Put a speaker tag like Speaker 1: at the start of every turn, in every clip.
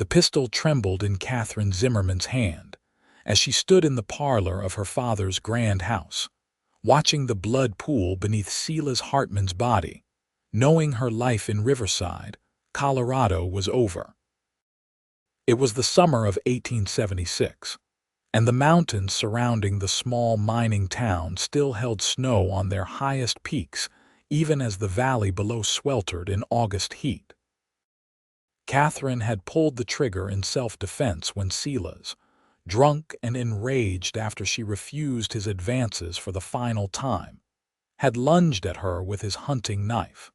Speaker 1: The pistol trembled in Katherine Zimmerman's hand as she stood in the parlor of her father's grand house, watching the blood pool beneath Silas Hartman's body, knowing her life in Riverside, Colorado was over. It was the summer of 1876, and the mountains surrounding the small mining town still held snow on their highest peaks, even as the valley below sweltered in August heat. Katherine had pulled the trigger in self-defense when Silas, drunk and enraged after she refused his advances for the final time, had lunged at her with his hunting knife.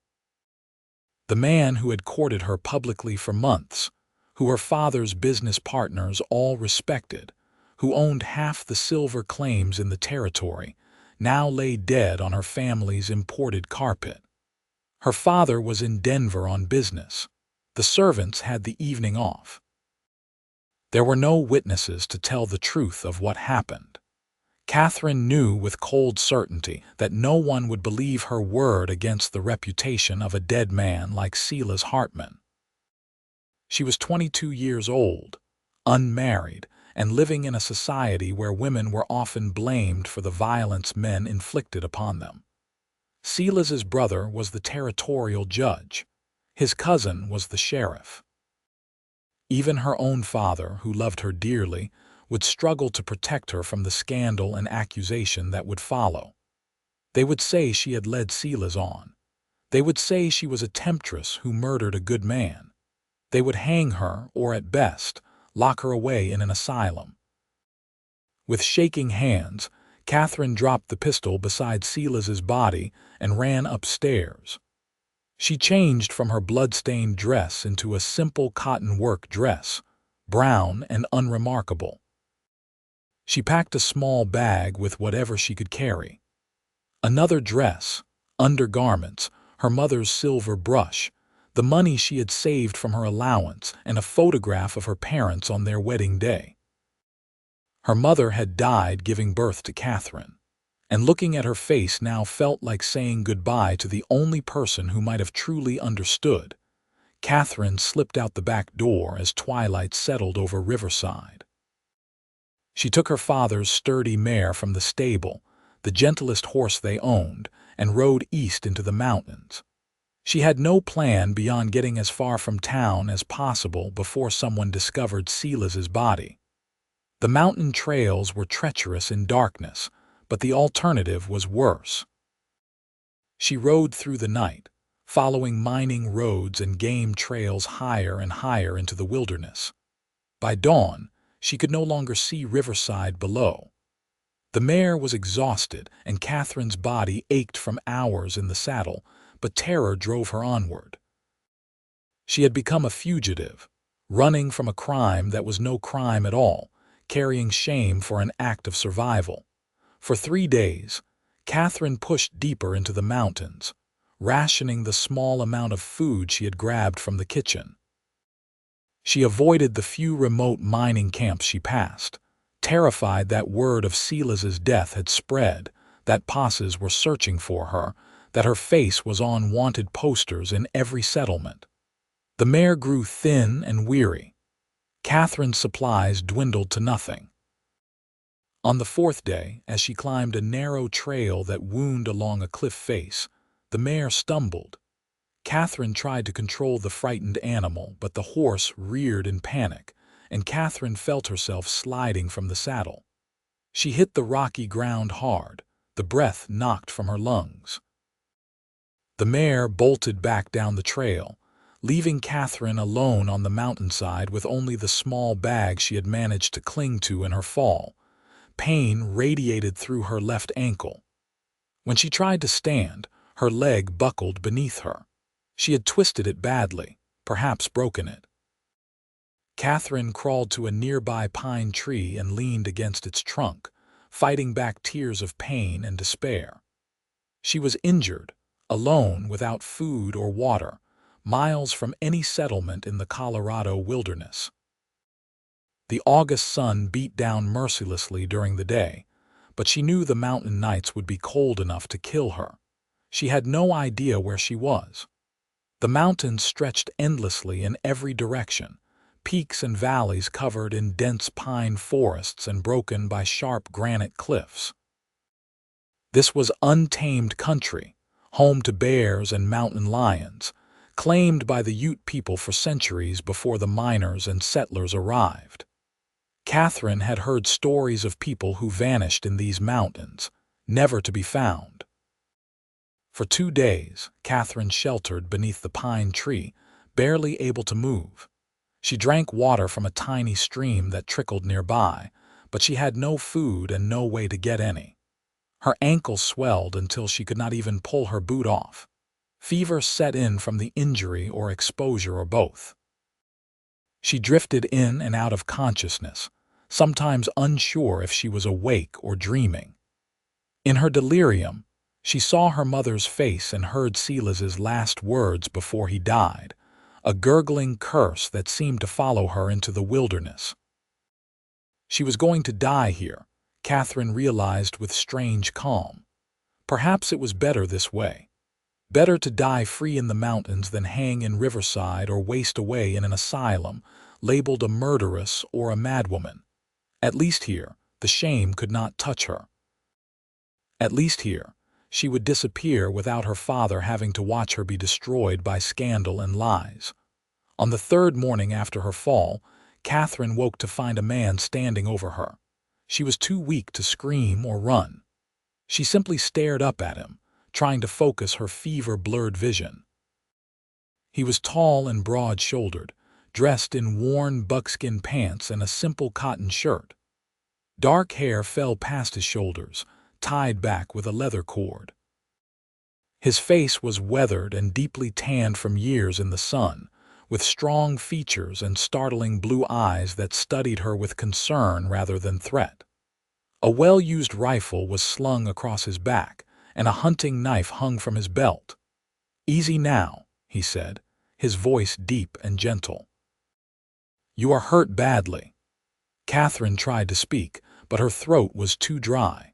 Speaker 1: The man who had courted her publicly for months, who her father's business partners all respected, who owned half the silver claims in the territory, now lay dead on her family's imported carpet. Her father was in Denver on business. The servants had the evening off. There were no witnesses to tell the truth of what happened. Katherine knew with cold certainty that no one would believe her word against the reputation of a dead man like Silas Hartman. She was 22 years old, unmarried, and living in a society where women were often blamed for the violence men inflicted upon them. Silas's brother was the territorial judge. His cousin was the sheriff. Even her own father, who loved her dearly, would struggle to protect her from the scandal and accusation that would follow. They would say she had led Silas on. They would say she was a temptress who murdered a good man. They would hang her, or at best, lock her away in an asylum. With shaking hands, Katherine dropped the pistol beside Silas's body and ran upstairs. She changed from her blood-stained dress into a simple cotton work dress, brown and unremarkable. She packed a small bag with whatever she could carry. Another dress, undergarments, her mother's silver brush, the money she had saved from her allowance, and a photograph of her parents on their wedding day. Her mother had died giving birth to Katherine, and looking at her face now felt like saying goodbye to the only person who might have truly understood. Katherine slipped out the back door as twilight settled over Riverside. She took her father's sturdy mare from the stable, the gentlest horse they owned, and rode east into the mountains. She had no plan beyond getting as far from town as possible before someone discovered Silas's body. The mountain trails were treacherous in darkness, but the alternative was worse. She rode through the night, following mining roads and game trails higher and higher into the wilderness. By dawn, she could no longer see Riverside below. The mare was exhausted, and Katherine's body ached from hours in the saddle, but terror drove her onward. She had become a fugitive, running from a crime that was no crime at all, carrying shame for an act of survival. For 3 days, Katherine pushed deeper into the mountains, rationing the small amount of food she had grabbed from the kitchen. She avoided the few remote mining camps she passed, terrified that word of Silas's death had spread, that posses were searching for her, that her face was on wanted posters in every settlement. The mare grew thin and weary. Katherine's supplies dwindled to nothing. On the 4th day, as she climbed a narrow trail that wound along a cliff face, the mare stumbled. Katherine tried to control the frightened animal, but the horse reared in panic, and Katherine felt herself sliding from the saddle. She hit the rocky ground hard, the breath knocked from her lungs. The mare bolted back down the trail, leaving Katherine alone on the mountainside with only the small bag she had managed to cling to in her fall. Pain radiated through her left ankle. When she tried to stand, her leg buckled beneath her. She had twisted it badly, perhaps broken it. Katherine crawled to a nearby pine tree and leaned against its trunk, fighting back tears of pain and despair. She was injured, alone without food or water, miles from any settlement in the Colorado wilderness. The August sun beat down mercilessly during the day, but she knew the mountain nights would be cold enough to kill her. She had no idea where she was. The mountains stretched endlessly in every direction, peaks and valleys covered in dense pine forests and broken by sharp granite cliffs. This was untamed country, home to bears and mountain lions, claimed by the Ute people for centuries before the miners and settlers arrived. Katherine had heard stories of people who vanished in these mountains, never to be found. For 2 days, Katherine sheltered beneath the pine tree, barely able to move. She drank water from a tiny stream that trickled nearby, but she had no food and no way to get any. Her ankles swelled until she could not even pull her boot off. Fever set in from the injury or exposure or both. She drifted in and out of consciousness, sometimes unsure if she was awake or dreaming. In her delirium, she saw her mother's face and heard Silas's last words before he died, a gurgling curse that seemed to follow her into the wilderness. She was going to die here, Katherine realized with strange calm. Perhaps it was better this way. Better to die free in the mountains than hang in Riverside or waste away in an asylum, labeled a murderess or a madwoman. At least here, the shame could not touch her. At least here, she would disappear without her father having to watch her be destroyed by scandal and lies. On the 3rd morning after her fall, Katherine woke to find a man standing over her. She was too weak to scream or run. She simply stared up at him, trying to focus her fever-blurred vision. He was tall and broad-shouldered, dressed in worn buckskin pants and a simple cotton shirt. Dark hair fell past his shoulders, tied back with a leather cord. His face was weathered and deeply tanned from years in the sun, with strong features and startling blue eyes that studied her with concern rather than threat. A well-used rifle was slung across his back, and a hunting knife hung from his belt. "Easy now," he said, his voice deep and gentle. "You are hurt badly." Katherine tried to speak, but her throat was too dry.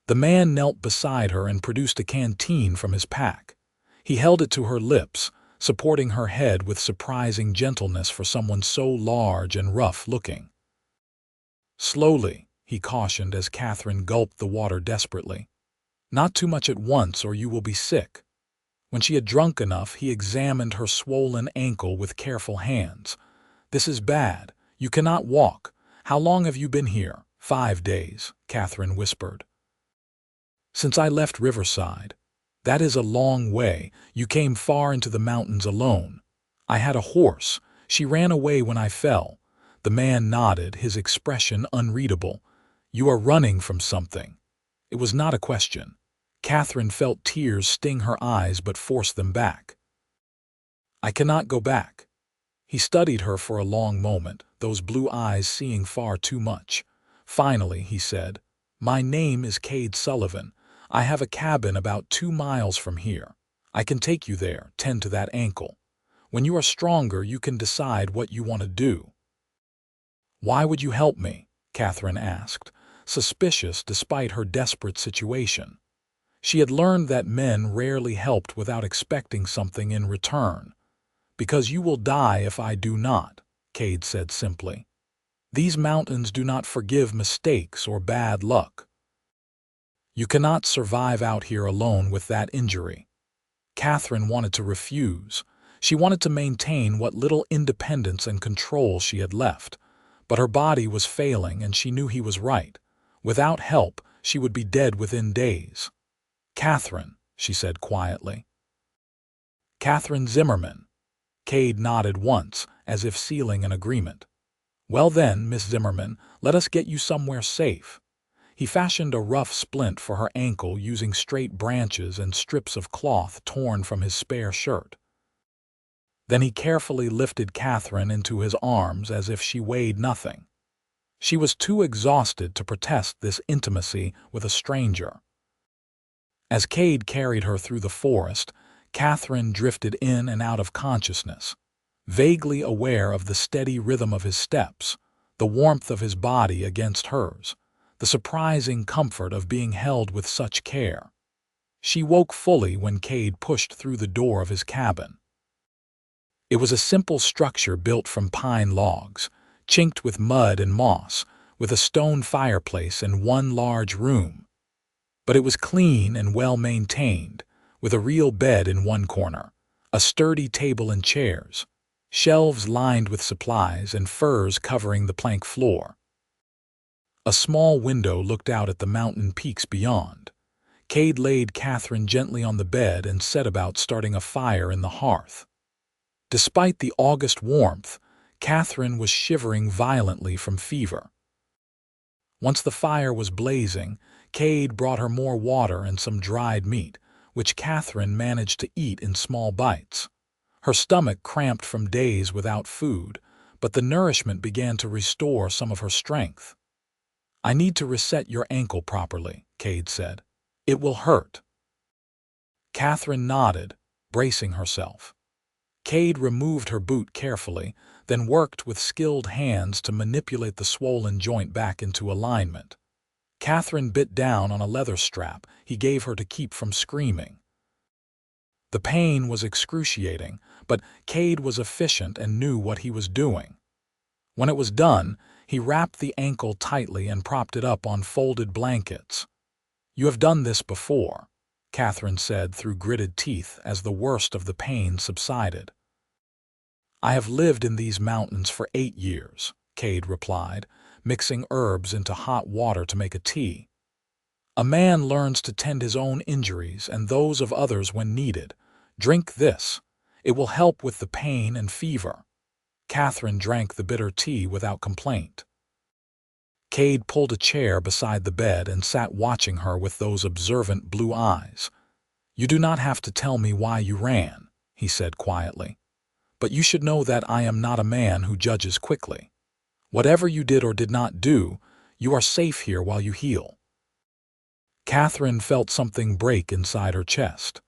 Speaker 1: The man knelt beside her and produced a canteen from his pack. He held it to her lips, supporting her head with surprising gentleness for someone so large and rough-looking. "Slowly," he cautioned as Katherine gulped the water desperately. "Not too much at once or you will be sick." When she had drunk enough, he examined her swollen ankle with careful hands. "This is bad. You cannot walk. How long have you been here?" "5 days," Katherine whispered. "Since I left Riverside." "That is a long way. You came far into the mountains alone." "I had a horse. She ran away when I fell." The man nodded, his expression unreadable. "You are running from something." It was not a question. Katherine felt tears sting her eyes but forced them back. "I cannot go back." He studied her for a long moment, those blue eyes seeing far too much. Finally, he said, "My name is Cade Sullivan. I have a cabin about 2 miles from here. I can take you there, tend to that ankle. When you are stronger, you can decide what you want to do." "Why would you help me?" Katherine asked, suspicious despite her desperate situation. She had learned that men rarely helped without expecting something in return. "Because you will die if I do not," Cade said simply. "These mountains do not forgive mistakes or bad luck. You cannot survive out here alone with that injury." Katherine wanted to refuse. She wanted to maintain what little independence and control she had left. But her body was failing and she knew he was right. Without help, she would be dead within days. "Katherine," she said quietly. "Katherine Zimmerman." Cade nodded once, as if sealing an agreement. "Well then, Miss Zimmerman, let us get you somewhere safe." He fashioned a rough splint for her ankle using straight branches and strips of cloth torn from his spare shirt. Then he carefully lifted Katherine into his arms as if she weighed nothing. She was too exhausted to protest this intimacy with a stranger. As Cade carried her through the forest, Katherine drifted in and out of consciousness, vaguely aware of the steady rhythm of his steps, the warmth of his body against hers, the surprising comfort of being held with such care. She woke fully when Cade pushed through the door of his cabin. It was a simple structure built from pine logs, chinked with mud and moss, with a stone fireplace and one large room. But it was clean and well-maintained, with a real bed in one corner, a sturdy table and chairs, shelves lined with supplies and furs covering the plank floor. A small window looked out at the mountain peaks beyond. Cade laid Katherine gently on the bed and set about starting a fire in the hearth. Despite the August warmth, Katherine was shivering violently from fever. Once the fire was blazing, Cade brought her more water and some dried meat, which Katherine managed to eat in small bites. Her stomach cramped from days without food, but the nourishment began to restore some of her strength. "I need to reset your ankle properly," Cade said. "It will hurt." Katherine nodded, bracing herself. Cade removed her boot carefully, then worked with skilled hands to manipulate the swollen joint back into alignment. Katherine bit down on a leather strap he gave her to keep from screaming. The pain was excruciating, but Cade was efficient and knew what he was doing. When it was done, he wrapped the ankle tightly and propped it up on folded blankets. "You have done this before," Katherine said through gritted teeth as the worst of the pain subsided. "I have lived in these mountains for 8 years, Cade replied, mixing herbs into hot water to make a tea. "A man learns to tend his own injuries and those of others when needed. Drink this. It will help with the pain and fever." Katherine drank the bitter tea without complaint. Cade pulled a chair beside the bed and sat watching her with those observant blue eyes. "You do not have to tell me why you ran," he said quietly. "But you should know that I am not a man who judges quickly. Whatever you did or did not do, you are safe here while you heal." Katherine felt something break inside her chest.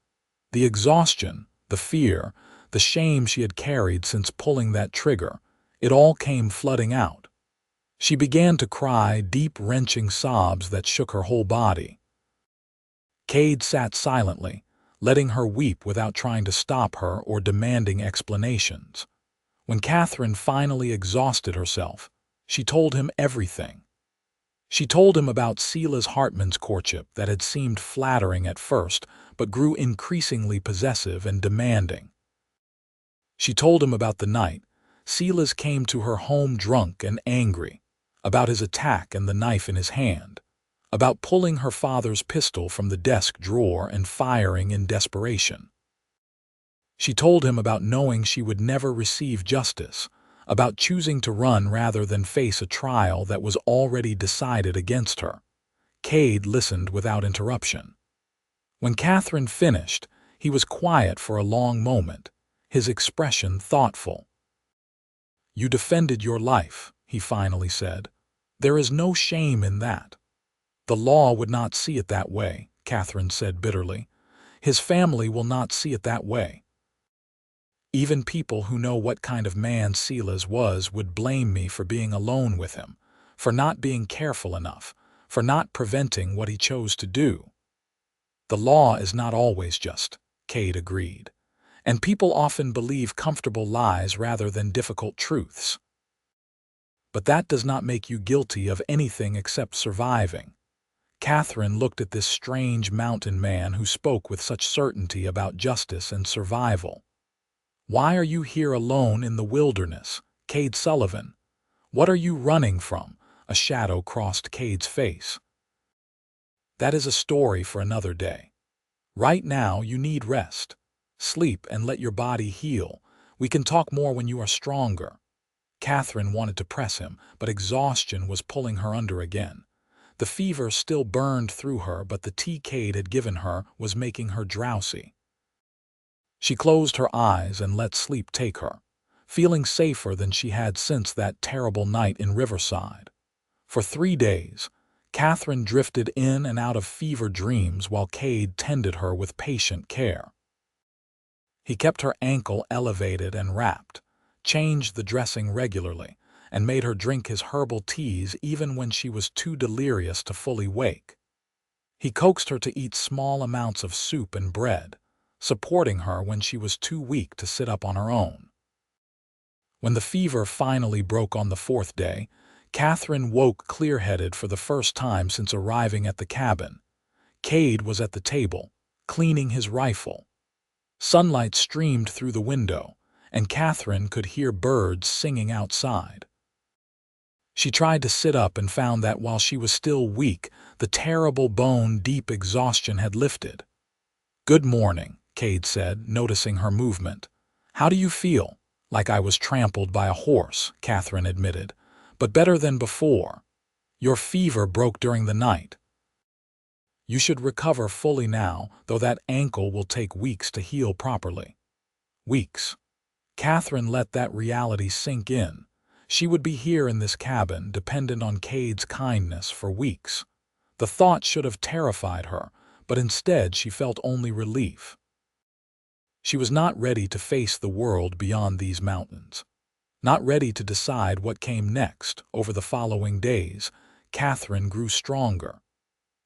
Speaker 1: The exhaustion, the fear, the shame she had carried since pulling that trigger, it all came flooding out. She began to cry deep, wrenching sobs that shook her whole body. Cade sat silently, letting her weep without trying to stop her or demanding explanations. When Katherine finally exhausted herself, she told him everything. She told him about Silas Hartman's courtship that had seemed flattering at first, but grew increasingly possessive and demanding. She told him about the night Silas came to her home drunk and angry, about his attack and the knife in his hand, about pulling her father's pistol from the desk drawer and firing in desperation. She told him about knowing she would never receive justice, about choosing to run rather than face a trial that was already decided against her. Cade listened without interruption. When Katherine finished, he was quiet for a long moment, his expression thoughtful. "You defended your life," he finally said. "There is no shame in that." "The law would not see it that way," Katherine said bitterly. "His family will not see it that way. Even people who know what kind of man Silas was would blame me for being alone with him, for not being careful enough, for not preventing what he chose to do." "The law is not always just," Cade agreed, "and people often believe comfortable lies rather than difficult truths. But that does not make you guilty of anything except surviving." Katherine looked at this strange mountain man who spoke with such certainty about justice and survival. "Why are you here alone in the wilderness, Cade Sullivan? What are you running from?" A shadow crossed Cade's face. "That is a story for another day. Right now you need rest. Sleep and let your body heal. We can talk more when you are stronger." Katherine wanted to press him, but exhaustion was pulling her under again. The fever still burned through her, but the tea Cade had given her was making her drowsy. She closed her eyes and let sleep take her, feeling safer than she had since that terrible night in Riverside. For 3 days, Katherine drifted in and out of fever dreams while Cade tended her with patient care. He kept her ankle elevated and wrapped, changed the dressing regularly, and made her drink his herbal teas even when she was too delirious to fully wake. He coaxed her to eat small amounts of soup and bread, supporting her when she was too weak to sit up on her own. When the fever finally broke on the fourth day, Katherine woke clear-headed for the first time since arriving at the cabin. Cade was at the table, cleaning his rifle. Sunlight streamed through the window, and Katherine could hear birds singing outside. She tried to sit up and found that while she was still weak, the terrible bone-deep exhaustion had lifted. "Good morning," Cade said, noticing her movement. "How do you feel?" "Like I was trampled by a horse," Katherine admitted, "but better than before. Your fever broke during the night. You should recover fully now, though that ankle will take weeks to heal properly." Weeks. Katherine let that reality sink in. She would be here in this cabin, dependent on Cade's kindness, for weeks. The thought should have terrified her, but instead she felt only relief. She was not ready to face the world beyond these mountains. Not ready to decide what came next. Over the following days, Katherine grew stronger.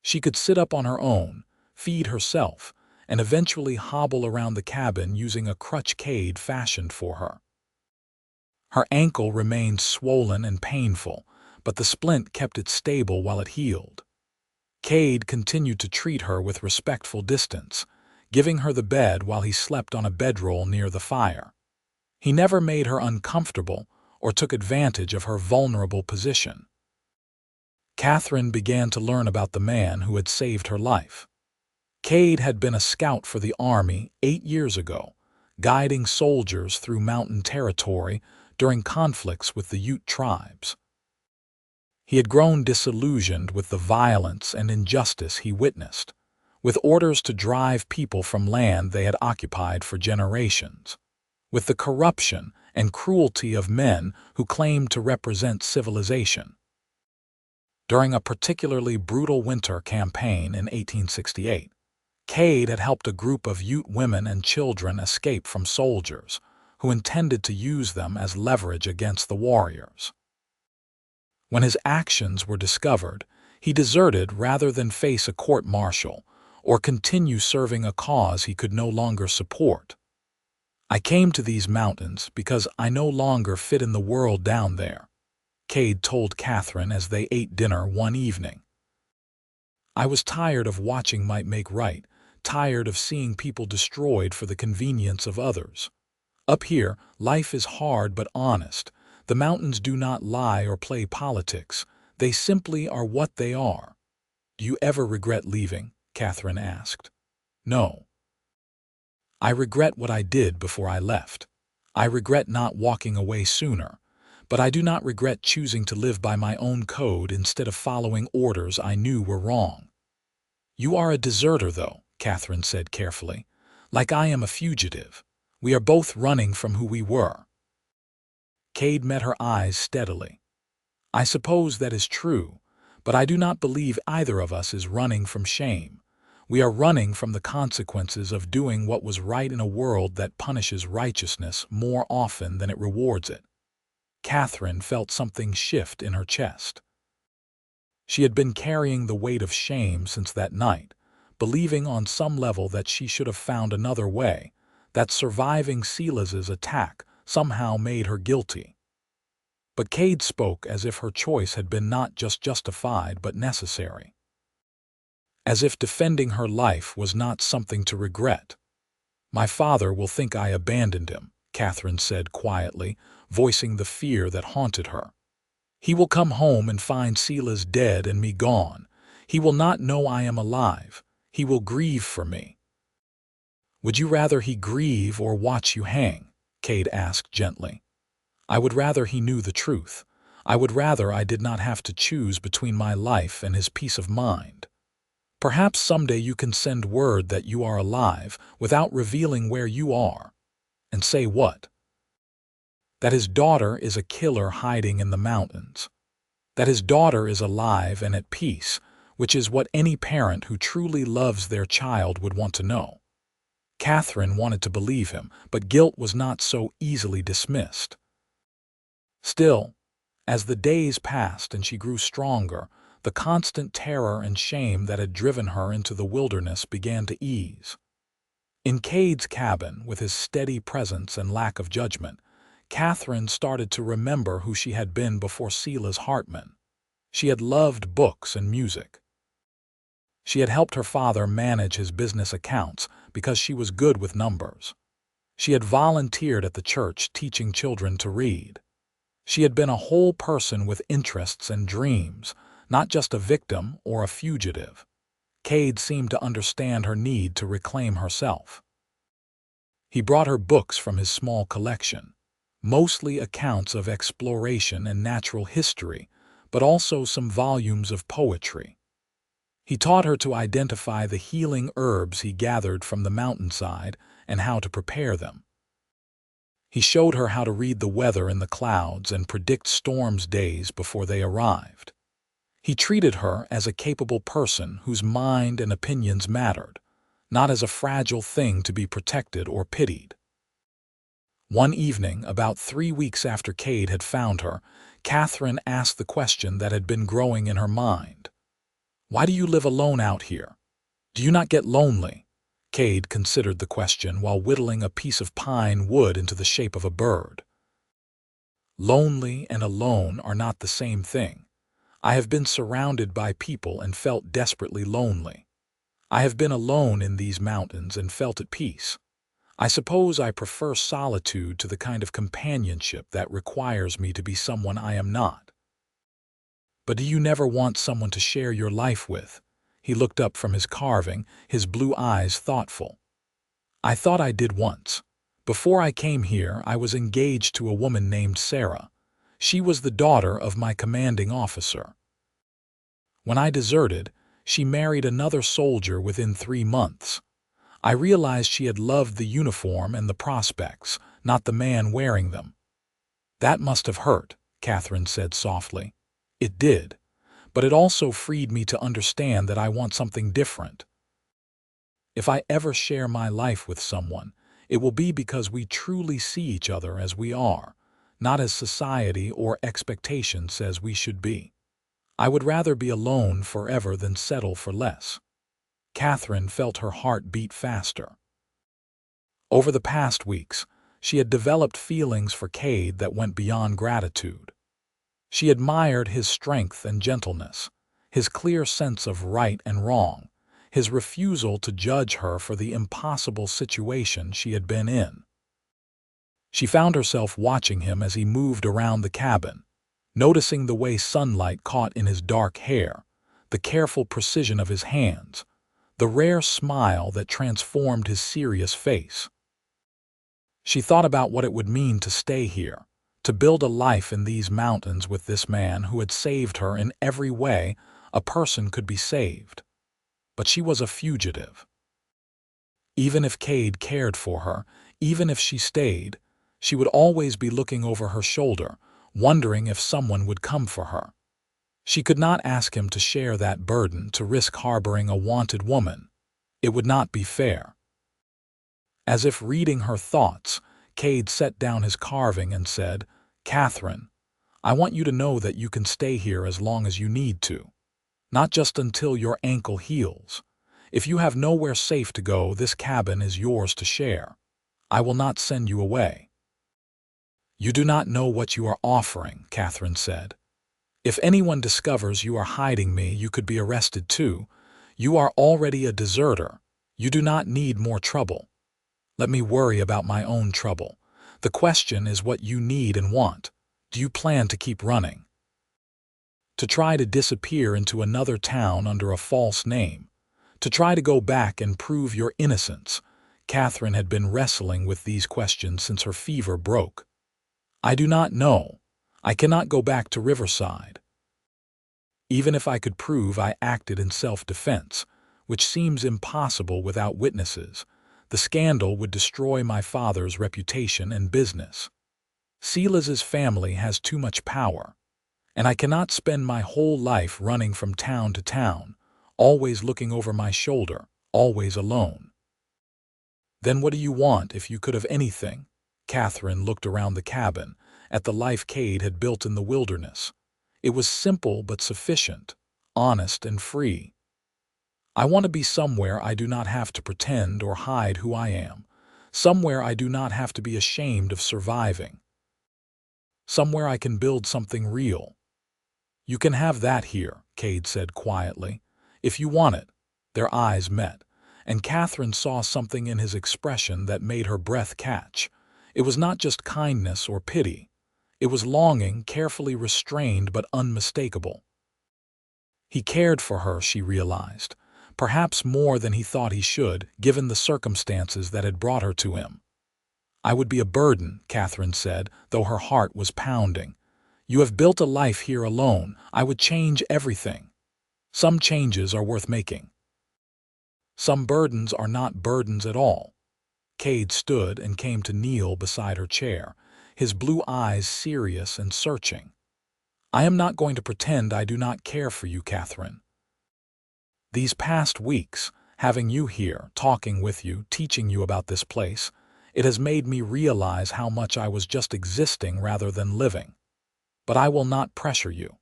Speaker 1: She could sit up on her own, feed herself, and eventually hobble around the cabin using a crutch Cade fashioned for her. Her ankle remained swollen and painful, but the splint kept it stable while it healed. Cade continued to treat her with respectful distance, giving her the bed while he slept on a bedroll near the fire. He never made her uncomfortable or took advantage of her vulnerable position. Katherine began to learn about the man who had saved her life. Cade had been a scout for the Army 8 years ago, guiding soldiers through mountain territory during conflicts with the Ute tribes. He had grown disillusioned with the violence and injustice he witnessed, with orders to drive people from land they had occupied for generations, with the corruption and cruelty of men who claimed to represent civilization. During a particularly brutal winter campaign in 1868, Cade had helped a group of Ute women and children escape from soldiers who intended to use them as leverage against the warriors. When his actions were discovered, he deserted rather than face a court-martial or continue serving a cause he could no longer support. "I came to these mountains because I no longer fit in the world down there," Cade told Katherine as they ate dinner one evening. "I was tired of watching might make right, tired of seeing people destroyed for the convenience of others. Up here, life is hard but honest. The mountains do not lie or play politics. They simply are what they are." "Do you ever regret leaving?" Katherine asked. "No. I regret what I did before I left. I regret not walking away sooner, but I do not regret choosing to live by my own code instead of following orders I knew were wrong." "You are a deserter, though," Katherine said carefully. "Like I am a fugitive. We are both running from who we were." Cade met her eyes steadily. "I suppose that is true, but I do not believe either of us is running from shame. We are running from the consequences of doing what was right in a world that punishes righteousness more often than it rewards it." Katherine felt something shift in her chest. She had been carrying the weight of shame since that night, believing on some level that she should have found another way, that surviving Silas's attack somehow made her guilty. But Cade spoke as if her choice had been not just justified but necessary. As if defending her life was not something to regret. "My father will think I abandoned him," Katherine said quietly, voicing the fear that haunted her. "He will come home and find Silas dead and me gone. He will not know I am alive. He will grieve for me." "Would you rather he grieve or watch you hang?" Cade asked gently. "I would rather he knew the truth. I would rather I did not have to choose between my life and his peace of mind. Perhaps someday you can send word that you are alive without revealing where you are. And say what? That his daughter is a killer hiding in the mountains. That his daughter is alive and at peace, which is what any parent who truly loves their child would want to know." Katherine wanted to believe him, but guilt was not so easily dismissed. Still, as the days passed and she grew stronger, the constant terror and shame that had driven her into the wilderness began to ease. In Cade's cabin, with his steady presence and lack of judgment, Katherine started to remember who she had been before Silas Hartman. She had loved books and music. She had helped her father manage his business accounts because she was good with numbers. She had volunteered at the church teaching children to read. She had been a whole person with interests and dreams, not just a victim or a fugitive. Cade seemed to understand her need to reclaim herself. He brought her books from his small collection, mostly accounts of exploration and natural history, but also some volumes of poetry. He taught her to identify the healing herbs he gathered from the mountainside and how to prepare them. He showed her how to read the weather in the clouds and predict storms days before they arrived. He treated her as a capable person whose mind and opinions mattered, not as a fragile thing to be protected or pitied. One evening, about 3 weeks after Cade had found her, Katherine asked the question that had been growing in her mind. "Why do you live alone out here? Do you not get lonely?" Cade considered the question while whittling a piece of pine wood into the shape of a bird. Lonely and alone are not the same thing. I have been surrounded by people and felt desperately lonely. I have been alone in these mountains and felt at peace. I suppose I prefer solitude to the kind of companionship that requires me to be someone I am not. But do you never want someone to share your life with? He looked up from his carving, his blue eyes thoughtful. I thought I did once. Before I came here, I was engaged to a woman named Sarah. She was the daughter of my commanding officer. When I deserted, she married another soldier within 3 months. I realized she had loved the uniform and the prospects, not the man wearing them. That must have hurt, Katherine said softly. It did, but it also freed me to understand that I want something different. If I ever share my life with someone, it will be because we truly see each other as we are, not as society or expectation says we should be. I would rather be alone forever than settle for less. Katherine felt her heart beat faster. Over the past weeks, she had developed feelings for Cade that went beyond gratitude. She admired his strength and gentleness, his clear sense of right and wrong, his refusal to judge her for the impossible situation she had been in. She found herself watching him as he moved around the cabin, noticing the way sunlight caught in his dark hair, the careful precision of his hands, the rare smile that transformed his serious face. She thought about what it would mean to stay here, to build a life in these mountains with this man who had saved her in every way a person could be saved. But she was a fugitive. Even if Cade cared for her, even if she stayed, she would always be looking over her shoulder, wondering if someone would come for her. She could not ask him to share that burden to risk harboring a wanted woman. It would not be fair. As if reading her thoughts, Cade set down his carving and said, "Katherine, I want you to know that you can stay here as long as you need to. Not just until your ankle heals. If you have nowhere safe to go, this cabin is yours to share. I will not send you away." "You do not know what you are offering," Katherine said. "If anyone discovers you are hiding me, you could be arrested too. You are already a deserter. You do not need more trouble. Let me worry about my own trouble. The question is what you need and want. Do you plan to keep running? To try to disappear into another town under a false name? To try to go back and prove your innocence?" Katherine had been wrestling with these questions since her fever broke. "I do not know. I cannot go back to Riverside. Even if I could prove I acted in self-defense, which seems impossible without witnesses, the scandal would destroy my father's reputation and business. Silas's family has too much power, and I cannot spend my whole life running from town to town, always looking over my shoulder, always alone." "Then what do you want if you could have anything?" Katherine looked around the cabin, at the life Cade had built in the wilderness. It was simple but sufficient, honest and free. "I want to be somewhere I do not have to pretend or hide who I am, somewhere I do not have to be ashamed of surviving. Somewhere I can build something real." "You can have that here," Cade said quietly. "If you want it." Their eyes met, and Katherine saw something in his expression that made her breath catch. It was not just kindness or pity. It was longing, carefully restrained but unmistakable. He cared for her, she realized, perhaps more than he thought he should, given the circumstances that had brought her to him. "I would be a burden," Katherine said, though her heart was pounding. "You have built a life here alone. I would change everything. Some changes are worth making. Some burdens are not burdens at all." Cade stood and came to kneel beside her chair, his blue eyes serious and searching. "I am not going to pretend I do not care for you, Katherine. These past weeks, having you here, talking with you, teaching you about this place, it has made me realize how much I was just existing rather than living. But I will not pressure you.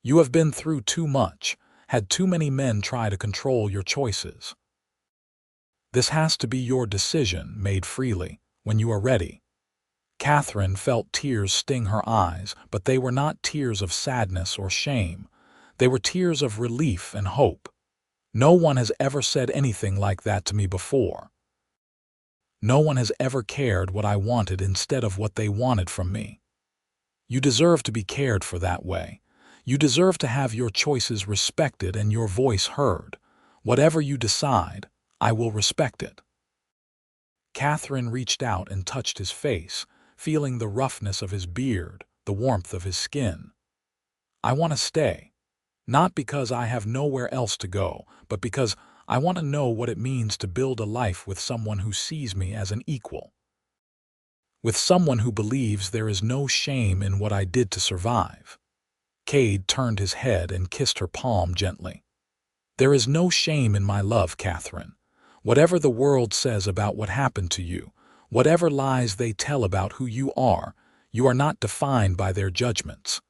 Speaker 1: You have been through too much, had too many men try to control your choices. This has to be your decision, made freely, when you are ready." Katherine felt tears sting her eyes, but they were not tears of sadness or shame. They were tears of relief and hope. "No one has ever said anything like that to me before. No one has ever cared what I wanted instead of what they wanted from me. You deserve to be cared for that way. You deserve to have your choices respected and your voice heard. Whatever you decide, I will respect it." Katherine reached out and touched his face, feeling the roughness of his beard, the warmth of his skin. "I want to stay. Not because I have nowhere else to go, but because I want to know what it means to build a life with someone who sees me as an equal. With someone who believes there is no shame in what I did to survive." Cade turned his head and kissed her palm gently. "There is no shame in my love, Katherine. Whatever the world says about what happened to you, whatever lies they tell about who you are not defined by their judgments.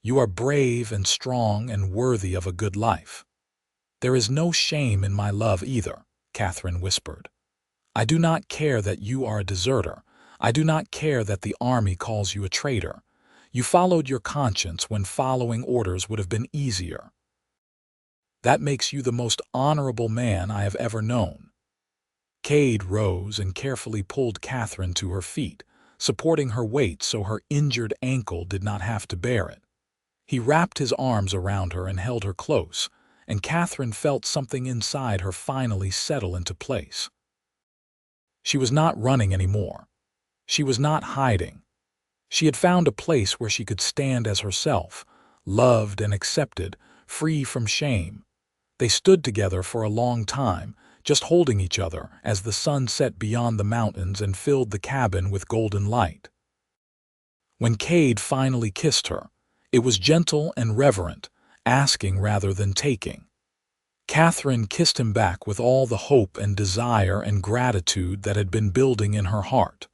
Speaker 1: You are brave and strong and worthy of a good life." "There is no shame in my love either," Katherine whispered. "I do not care that you are a deserter. I do not care that the army calls you a traitor. You followed your conscience when following orders would have been easier. That makes you the most honorable man I have ever known." Cade rose and carefully pulled Katherine to her feet, supporting her weight so her injured ankle did not have to bear it. He wrapped his arms around her and held her close, and Katherine felt something inside her finally settle into place. She was not running anymore. She was not hiding. She had found a place where she could stand as herself, loved and accepted, free from shame. They stood together for a long time, just holding each other as the sun set beyond the mountains and filled the cabin with golden light. When Cade finally kissed her, it was gentle and reverent, asking rather than taking. Katherine kissed him back with all the hope and desire and gratitude that had been building in her heart.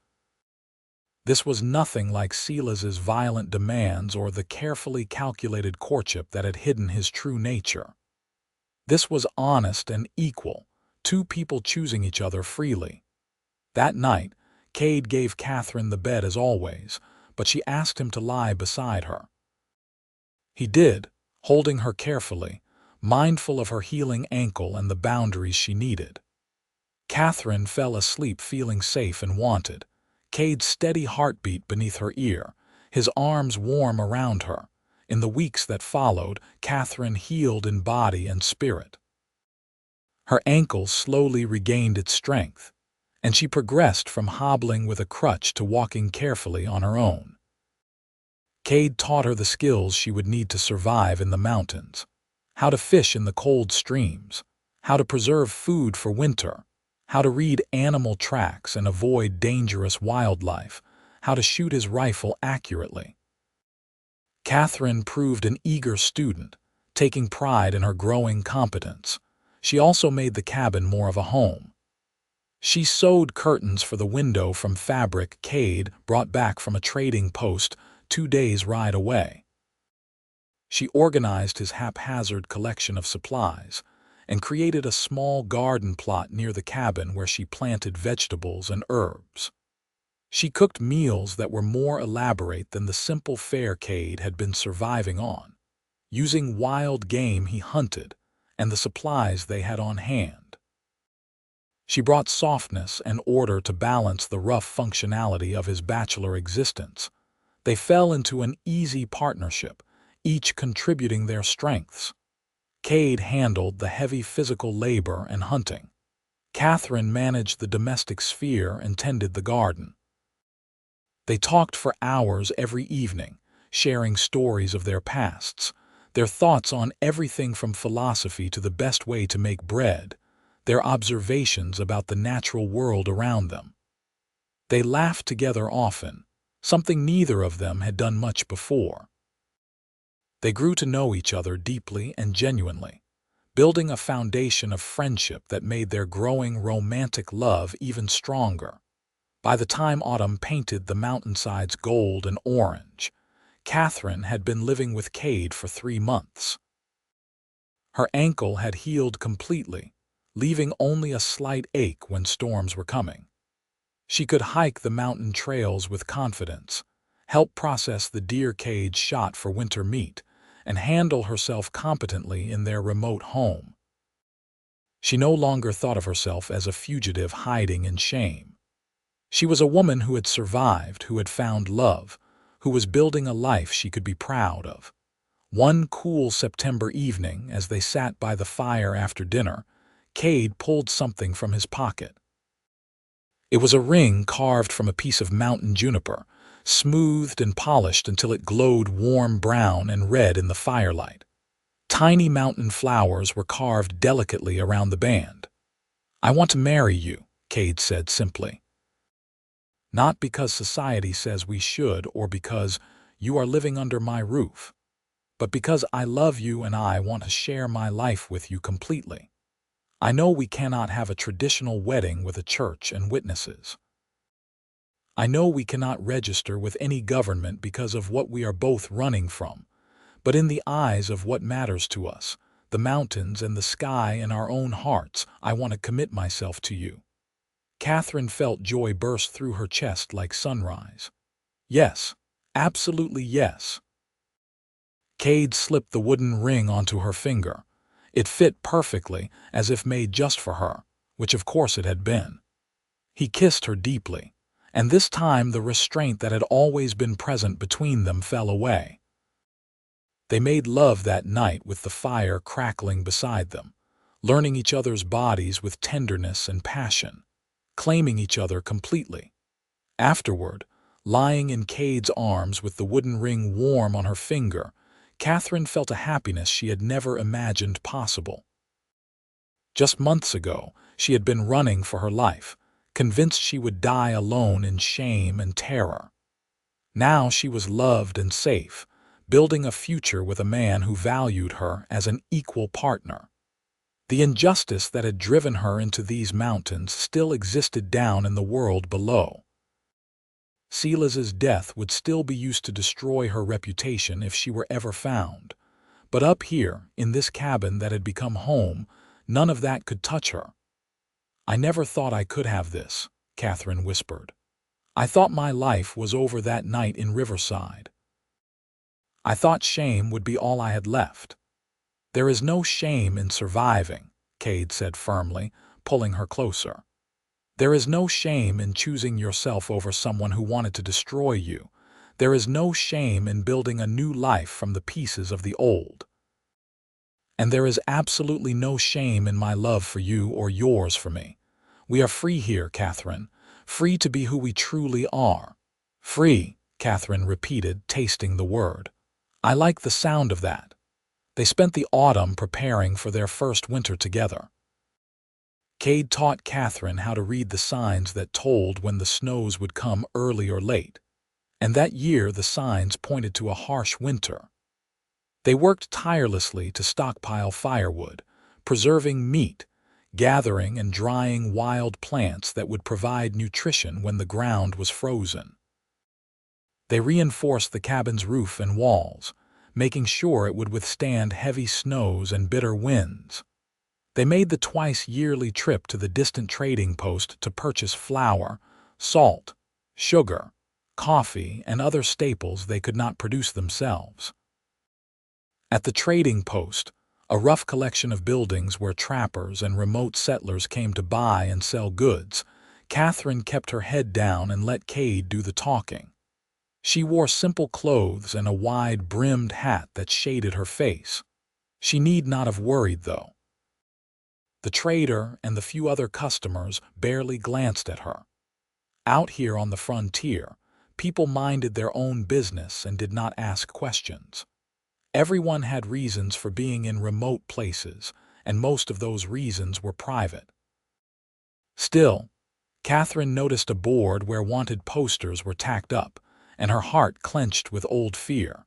Speaker 1: This was nothing like Silas's violent demands or the carefully calculated courtship that had hidden his true nature. This was honest and equal, two people choosing each other freely. That night, Cade gave Katherine the bed as always, but she asked him to lie beside her. He did, holding her carefully, mindful of her healing ankle and the boundaries she needed. Katherine fell asleep feeling safe and wanted, Cade's steady heartbeat beneath her ear, his arms warm around her. In the weeks that followed, Katherine healed in body and spirit. Her ankle slowly regained its strength, and she progressed from hobbling with a crutch to walking carefully on her own. Cade taught her the skills she would need to survive in the mountains: how to fish in the cold streams, how to preserve food for winter, how to read animal tracks and avoid dangerous wildlife, how to shoot his rifle accurately. Katherine proved an eager student, taking pride in her growing competence. She also made the cabin more of a home. She sewed curtains for the window from fabric Cade brought back from a trading post 2 days' ride away. She organized his haphazard collection of supplies and created a small garden plot near the cabin where she planted vegetables and herbs. She cooked meals that were more elaborate than the simple fare Cade had been surviving on, using wild game he hunted and the supplies they had on hand. She brought softness and order to balance the rough functionality of his bachelor existence. They fell into an easy partnership, each contributing their strengths. Cade handled the heavy physical labor and hunting. Katherine managed the domestic sphere and tended the garden. They talked for hours every evening, sharing stories of their pasts, their thoughts on everything from philosophy to the best way to make bread, their observations about the natural world around them. They laughed together often, something neither of them had done much before. They grew to know each other deeply and genuinely, building a foundation of friendship that made their growing romantic love even stronger. By the time autumn painted the mountainsides gold and orange, Katherine had been living with Cade for 3 months. Her ankle had healed completely, leaving only a slight ache when storms were coming. She could hike the mountain trails with confidence, help process the deer Cade shot for winter meat, and handle herself competently in their remote home. She no longer thought of herself as a fugitive hiding in shame. She was a woman who had survived, who had found love, who was building a life she could be proud of. One cool September evening, as they sat by the fire after dinner, Cade pulled something from his pocket. It was a ring carved from a piece of mountain juniper, smoothed and polished until it glowed warm brown and red in the firelight. Tiny mountain flowers were carved delicately around the band. "I want to marry you," Cade said simply. "Not because society says we should or because you are living under my roof, but because I love you and I want to share my life with you completely. I know we cannot have a traditional wedding with a church and witnesses. I know we cannot register with any government because of what we are both running from, but in the eyes of what matters to us, the mountains and the sky and our own hearts, I want to commit myself to you." Katherine felt joy burst through her chest like sunrise. "Yes, absolutely yes." Cade slipped the wooden ring onto her finger. It fit perfectly, as if made just for her, which of course it had been. He kissed her deeply, and this time the restraint that had always been present between them fell away. They made love that night with the fire crackling beside them, learning each other's bodies with tenderness and passion, claiming each other completely. Afterward, lying in Cade's arms with the wooden ring warm on her finger, Katherine felt a happiness she had never imagined possible. Just months ago, she had been running for her life, convinced she would die alone in shame and terror. Now she was loved and safe, building a future with a man who valued her as an equal partner. The injustice that had driven her into these mountains still existed down in the world below. Silas's death would still be used to destroy her reputation if she were ever found. But up here, in this cabin that had become home, none of that could touch her. "I never thought I could have this," Katherine whispered. "I thought my life was over that night in Riverside. I thought shame would be all I had left." "There is no shame in surviving," Cade said firmly, pulling her closer. "There is no shame in choosing yourself over someone who wanted to destroy you. There is no shame in building a new life from the pieces of the old. And there is absolutely no shame in my love for you or yours for me. We are free here, Katherine, free to be who we truly are." "Free," Katherine repeated, tasting the word. "I like the sound of that." They spent the autumn preparing for their first winter together. Cade taught Katherine how to read the signs that told when the snows would come early or late, and that year the signs pointed to a harsh winter. They worked tirelessly to stockpile firewood, preserving meat, gathering and drying wild plants that would provide nutrition when the ground was frozen. They reinforced the cabin's roof and walls, making sure it would withstand heavy snows and bitter winds. They made the twice-yearly trip to the distant trading post to purchase flour, salt, sugar, coffee, and other staples they could not produce themselves. At the trading post, a rough collection of buildings where trappers and remote settlers came to buy and sell goods, Katherine kept her head down and let Cade do the talking. She wore simple clothes and a wide-brimmed hat that shaded her face. She need not have worried, though. The trader and the few other customers barely glanced at her. Out here on the frontier, people minded their own business and did not ask questions. Everyone had reasons for being in remote places, and most of those reasons were private. Still, Katherine noticed a board where wanted posters were tacked up, and her heart clenched with old fear.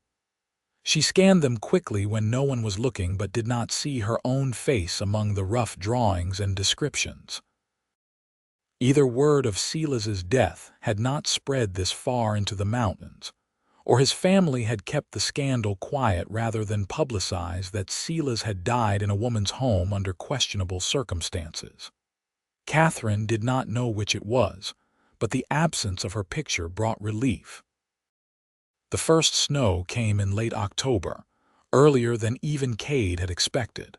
Speaker 1: She scanned them quickly when no one was looking but did not see her own face among the rough drawings and descriptions. Either word of Silas's death had not spread this far into the mountains, or his family had kept the scandal quiet rather than publicize that Silas had died in a woman's home under questionable circumstances. Katherine did not know which it was, but the absence of her picture brought relief. The first snow came in late October, earlier than even Cade had expected.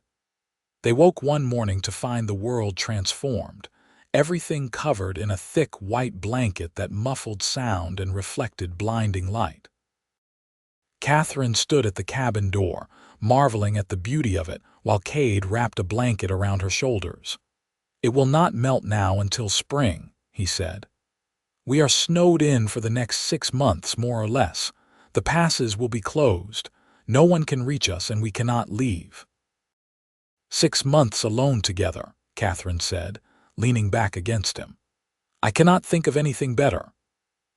Speaker 1: They woke one morning to find the world transformed, everything covered in a thick white blanket that muffled sound and reflected blinding light. Katherine stood at the cabin door, marveling at the beauty of it, while Cade wrapped a blanket around her shoulders. "It will not melt now until spring," he said. "We are snowed in for the next 6 months, more or less. The passes will be closed. No one can reach us and we cannot leave." 6 months alone together, Katherine said, leaning back against him. "I cannot think of anything better."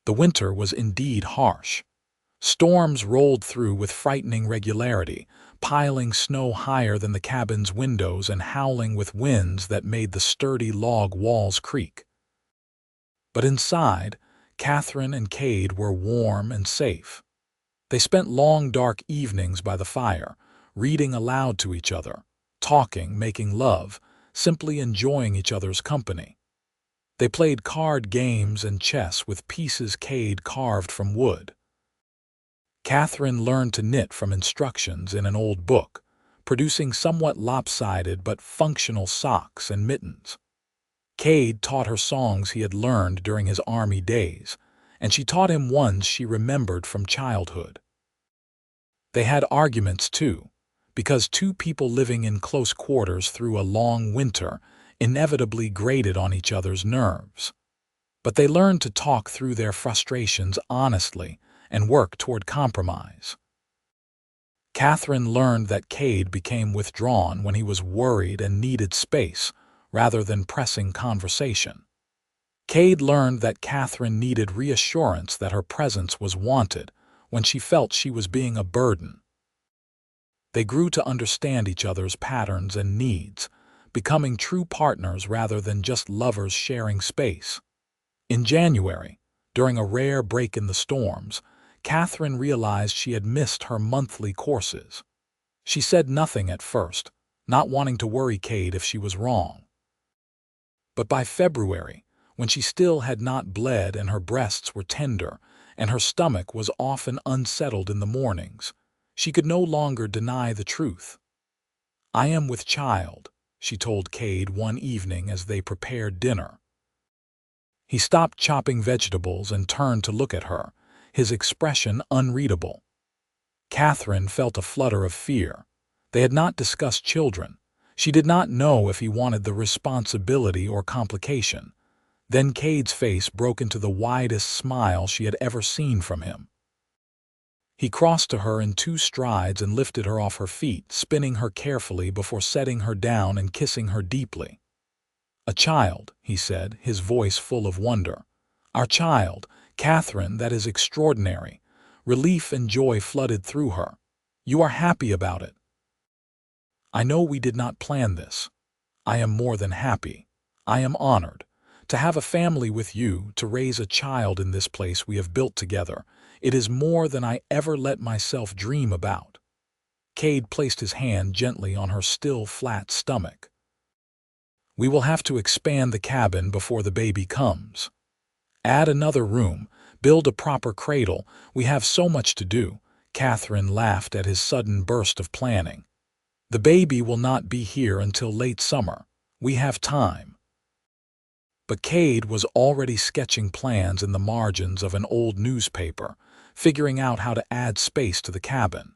Speaker 1: The winter was indeed harsh. Storms rolled through with frightening regularity, piling snow higher than the cabin's windows and howling with winds that made the sturdy log walls creak. But inside, Katherine and Cade were warm and safe. They spent long dark evenings by the fire, reading aloud to each other, talking, making love, simply enjoying each other's company. They played card games and chess with pieces Cade carved from wood. Katherine learned to knit from instructions in an old book, producing somewhat lopsided but functional socks and mittens. Cade taught her songs he had learned during his army days, and she taught him ones she remembered from childhood. They had arguments, too, because two people living in close quarters through a long winter inevitably grated on each other's nerves. But they learned to talk through their frustrations honestly and work toward compromise. Katherine learned that Cade became withdrawn when he was worried and needed space, rather than pressing conversation. Cade learned that Katherine needed reassurance that her presence was wanted when she felt she was being a burden. They grew to understand each other's patterns and needs, becoming true partners rather than just lovers sharing space. In January, during a rare break in the storms, Katherine realized she had missed her monthly courses. She said nothing at first, not wanting to worry Cade if she was wrong. But by February, when she still had not bled and her breasts were tender and her stomach was often unsettled in the mornings, she could no longer deny the truth. "I am with child," she told Cade one evening as they prepared dinner. He stopped chopping vegetables and turned to look at her, his expression unreadable. Katherine felt a flutter of fear. They had not discussed children. She did not know if he wanted the responsibility or complication. Then Cade's face broke into the widest smile she had ever seen from him. He crossed to her in 2 strides and lifted her off her feet, spinning her carefully before setting her down and kissing her deeply. "A child," he said, his voice full of wonder. "Our child, Katherine, that is extraordinary." Relief and joy flooded through her. "You are happy about it." "I know we did not plan this. I am more than happy. I am honored. To have a family with you, to raise a child in this place we have built together, it is more than I ever let myself dream about." Cade placed his hand gently on her still flat stomach. "We will have to expand the cabin before the baby comes." Add another room, build a proper cradle, we have so much to do. Katherine laughed at his sudden burst of planning. The baby will not be here until late summer. We have time. But Cade was already sketching plans in the margins of an old newspaper, figuring out how to add space to the cabin.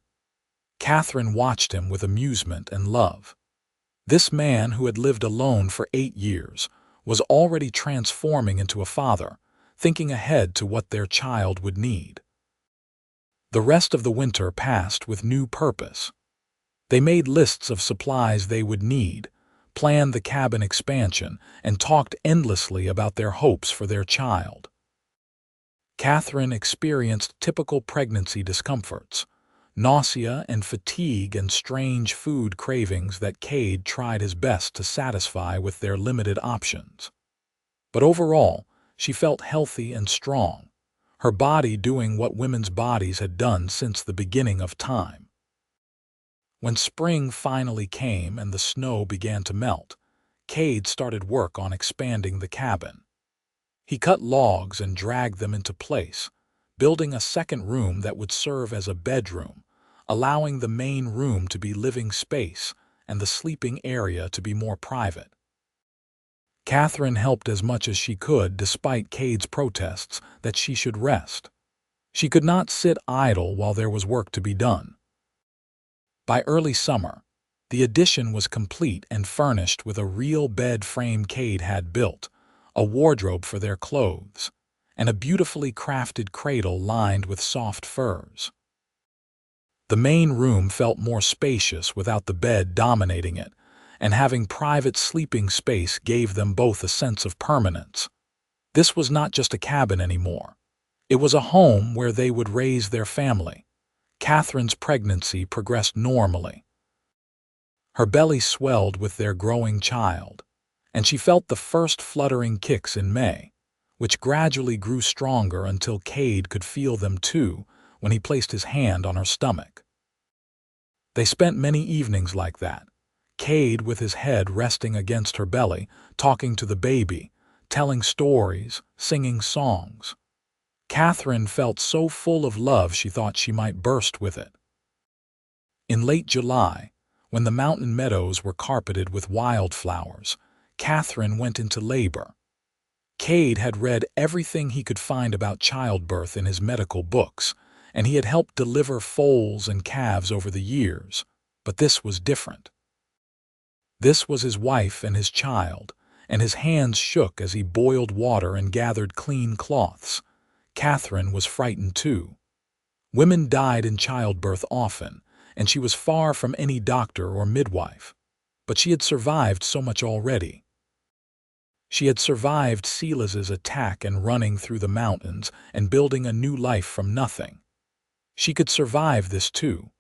Speaker 1: Katherine watched him with amusement and love. This man, who had lived alone for 8 years, was already transforming into a father, thinking ahead to what their child would need. The rest of the winter passed with new purpose. They made lists of supplies they would need, planned the cabin expansion, and talked endlessly about their hopes for their child. Katherine experienced typical pregnancy discomforts, nausea and fatigue and strange food cravings that Cade tried his best to satisfy with their limited options. But overall, she felt healthy and strong, her body doing what women's bodies had done since the beginning of time. When spring finally came and the snow began to melt, Cade started work on expanding the cabin. He cut logs and dragged them into place, building a second room that would serve as a bedroom, allowing the main room to be living space and the sleeping area to be more private. Katherine helped as much as she could despite Cade's protests that she should rest. She could not sit idle while there was work to be done. By early summer, the addition was complete and furnished with a real bed frame Cade had built, a wardrobe for their clothes, and a beautifully crafted cradle lined with soft furs. The main room felt more spacious without the bed dominating it, and having private sleeping space gave them both a sense of permanence. This was not just a cabin anymore. It was a home where they would raise their family. Katherine's pregnancy progressed normally. Her belly swelled with their growing child, and she felt the first fluttering kicks in May, which gradually grew stronger until Cade could feel them too when he placed his hand on her stomach. They spent many evenings like that, Cade with his head resting against her belly, talking to the baby, telling stories, singing songs. Katherine felt so full of love she thought she might burst with it. In late July, when the mountain meadows were carpeted with wildflowers, Katherine went into labor. Cade had read everything he could find about childbirth in his medical books, and he had helped deliver foals and calves over the years, but this was different. This was his wife and his child, and his hands shook as he boiled water and gathered clean cloths. Katherine was frightened too. Women died in childbirth often, and she was far from any doctor or midwife. But she had survived so much already. She had survived Silas's attack and running through the mountains and building a new life from nothing. She could survive this too.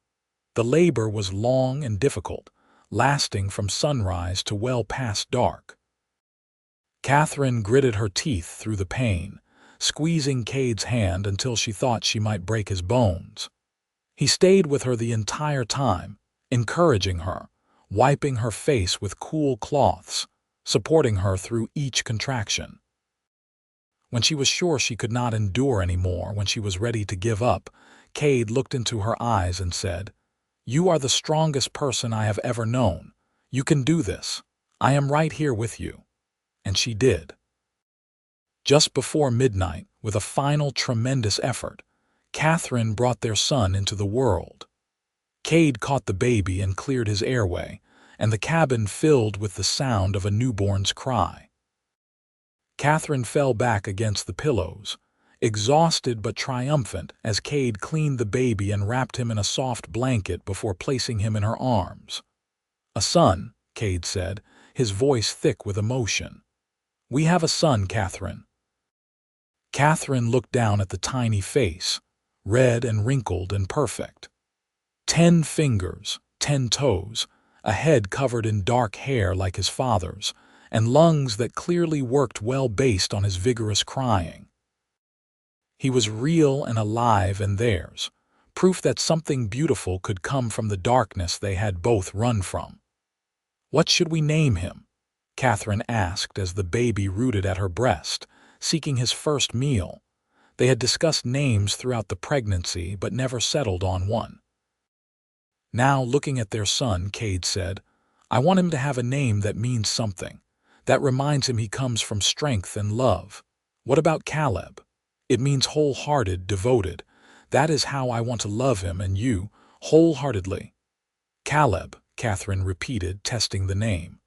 Speaker 1: The labor was long and difficult, lasting from sunrise to well past dark. Katherine gritted her teeth through the pain, squeezing Cade's hand until she thought she might break his bones. He stayed with her the entire time, encouraging her, wiping her face with cool cloths, supporting her through each contraction. When she was sure she could not endure anymore, when she was ready to give up, Cade looked into her eyes and said, "You are the strongest person I have ever known. You can do this. I am right here with you." And she did. Just before midnight, with a final tremendous effort, Katherine brought their son into the world. Cade caught the baby and cleared his airway, and the cabin filled with the sound of a newborn's cry. Katherine fell back against the pillows, exhausted but triumphant as Cade cleaned the baby and wrapped him in a soft blanket before placing him in her arms. "A son," Cade said, his voice thick with emotion. "We have a son, Katherine." Katherine looked down at the tiny face, red and wrinkled and perfect. 10 fingers, 10 toes, a head covered in dark hair like his father's, and lungs that clearly worked well based on his vigorous crying. He was real and alive and theirs, proof that something beautiful could come from the darkness they had both run from. "What should we name him?" Katherine asked as the baby rooted at her breast, seeking his first meal. They had discussed names throughout the pregnancy but never settled on one. Now, looking at their son, Cade said, "I want him to have a name that means something, that reminds him he comes from strength and love. What about Caleb? It means wholehearted, devoted. That is how I want to love him, and you, wholeheartedly." "Caleb," Katherine repeated, testing the name.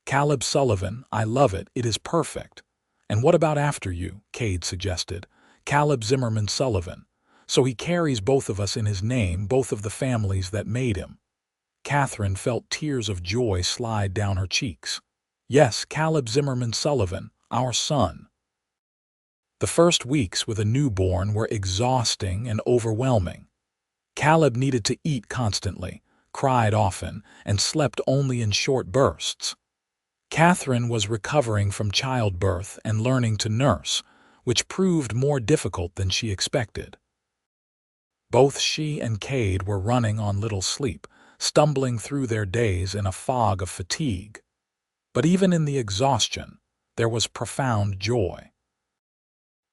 Speaker 1: "Cade Sullivan, I love it, it is perfect." "And what about after you?" Cade suggested. "Cade Zimmerman Sullivan. So he carries both of us in his name, both of the families that made him." Katherine felt tears of joy slide down her cheeks. "Yes, Cade Zimmerman Sullivan, our son." The first weeks with a newborn were exhausting and overwhelming. Caleb needed to eat constantly, cried often, and slept only in short bursts. Katherine was recovering from childbirth and learning to nurse, which proved more difficult than she expected. Both she and Cade were running on little sleep, stumbling through their days in a fog of fatigue. But even in the exhaustion, there was profound joy.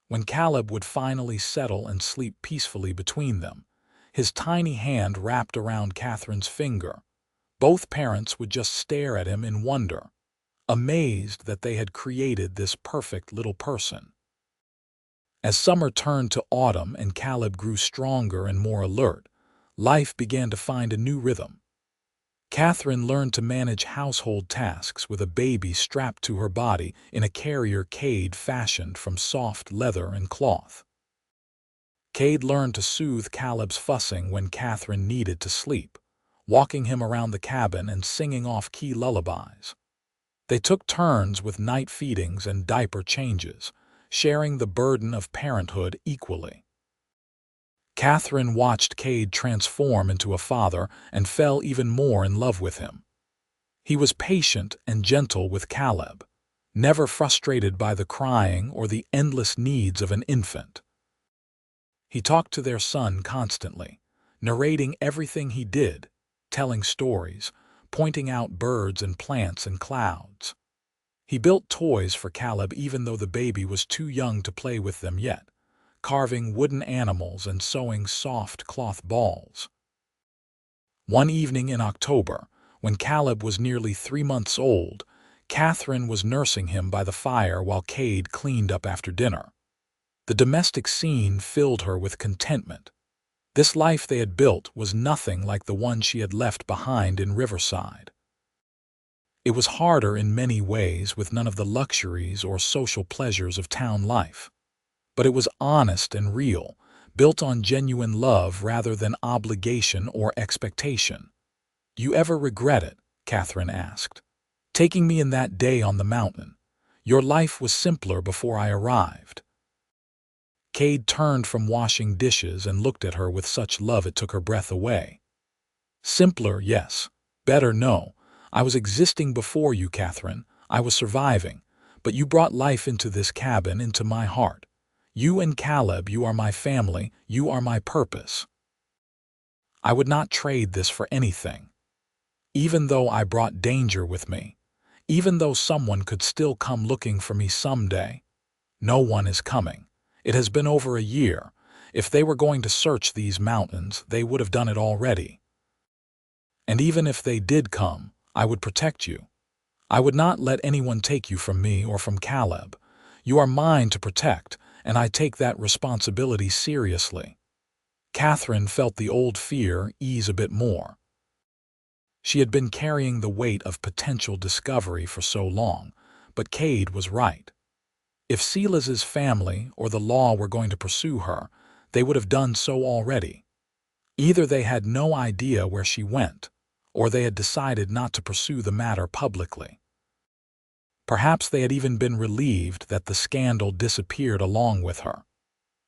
Speaker 1: When Caleb would finally settle and sleep peacefully between them, his tiny hand wrapped around Katherine's finger, both parents would just stare at him in wonder, amazed that they had created this perfect little person. As summer turned to autumn and Caleb grew stronger and more alert, life began to find a new rhythm. Katherine learned to manage household tasks with a baby strapped to her body in a carrier Cade fashioned from soft leather and cloth. Cade learned to soothe Caleb's fussing when Katherine needed to sleep, walking him around the cabin and singing off-key lullabies. They took turns with night feedings and diaper changes, sharing the burden of parenthood equally. Katherine watched Cade transform into a father and fell even more in love with him. He was patient and gentle with Caleb, never frustrated by the crying or the endless needs of an infant. He talked to their son constantly, narrating everything he did, telling stories, pointing out birds and plants and clouds. He built toys for Caleb even though the baby was too young to play with them yet, carving wooden animals and sewing soft cloth balls. One evening in October, when Caleb was nearly 3 months old, Katherine was nursing him by the fire while Cade cleaned up after dinner. The domestic scene filled her with contentment. This life they had built was nothing like the one she had left behind in Riverside. It was harder in many ways, with none of the luxuries or social pleasures of town life. But it was honest and real, built on genuine love rather than obligation or expectation. "You ever regret it?" Katherine asked. "Taking me in that day on the mountain. Your life was simpler before I arrived." Cade turned from washing dishes and looked at her with such love it took her breath away. "Simpler, yes. Better, no. I was existing before you, Katherine. I was surviving. But you brought life into this cabin, into my heart. You and Caleb, you are my family. You are my purpose. I would not trade this for anything. Even though I brought danger with me, even though someone could still come looking for me someday. No one is coming. It has been over a year. If they were going to search these mountains, they would have done it already. And even if they did come, I would protect you. I would not let anyone take you from me or from Caleb. You are mine to protect, and I take that responsibility seriously." Katherine felt the old fear ease a bit more. She had been carrying the weight of potential discovery for so long, but Cade was right. If Silas's family or the law were going to pursue her, they would have done so already. Either they had no idea where she went, or they had decided not to pursue the matter publicly. Perhaps they had even been relieved that the scandal disappeared along with her.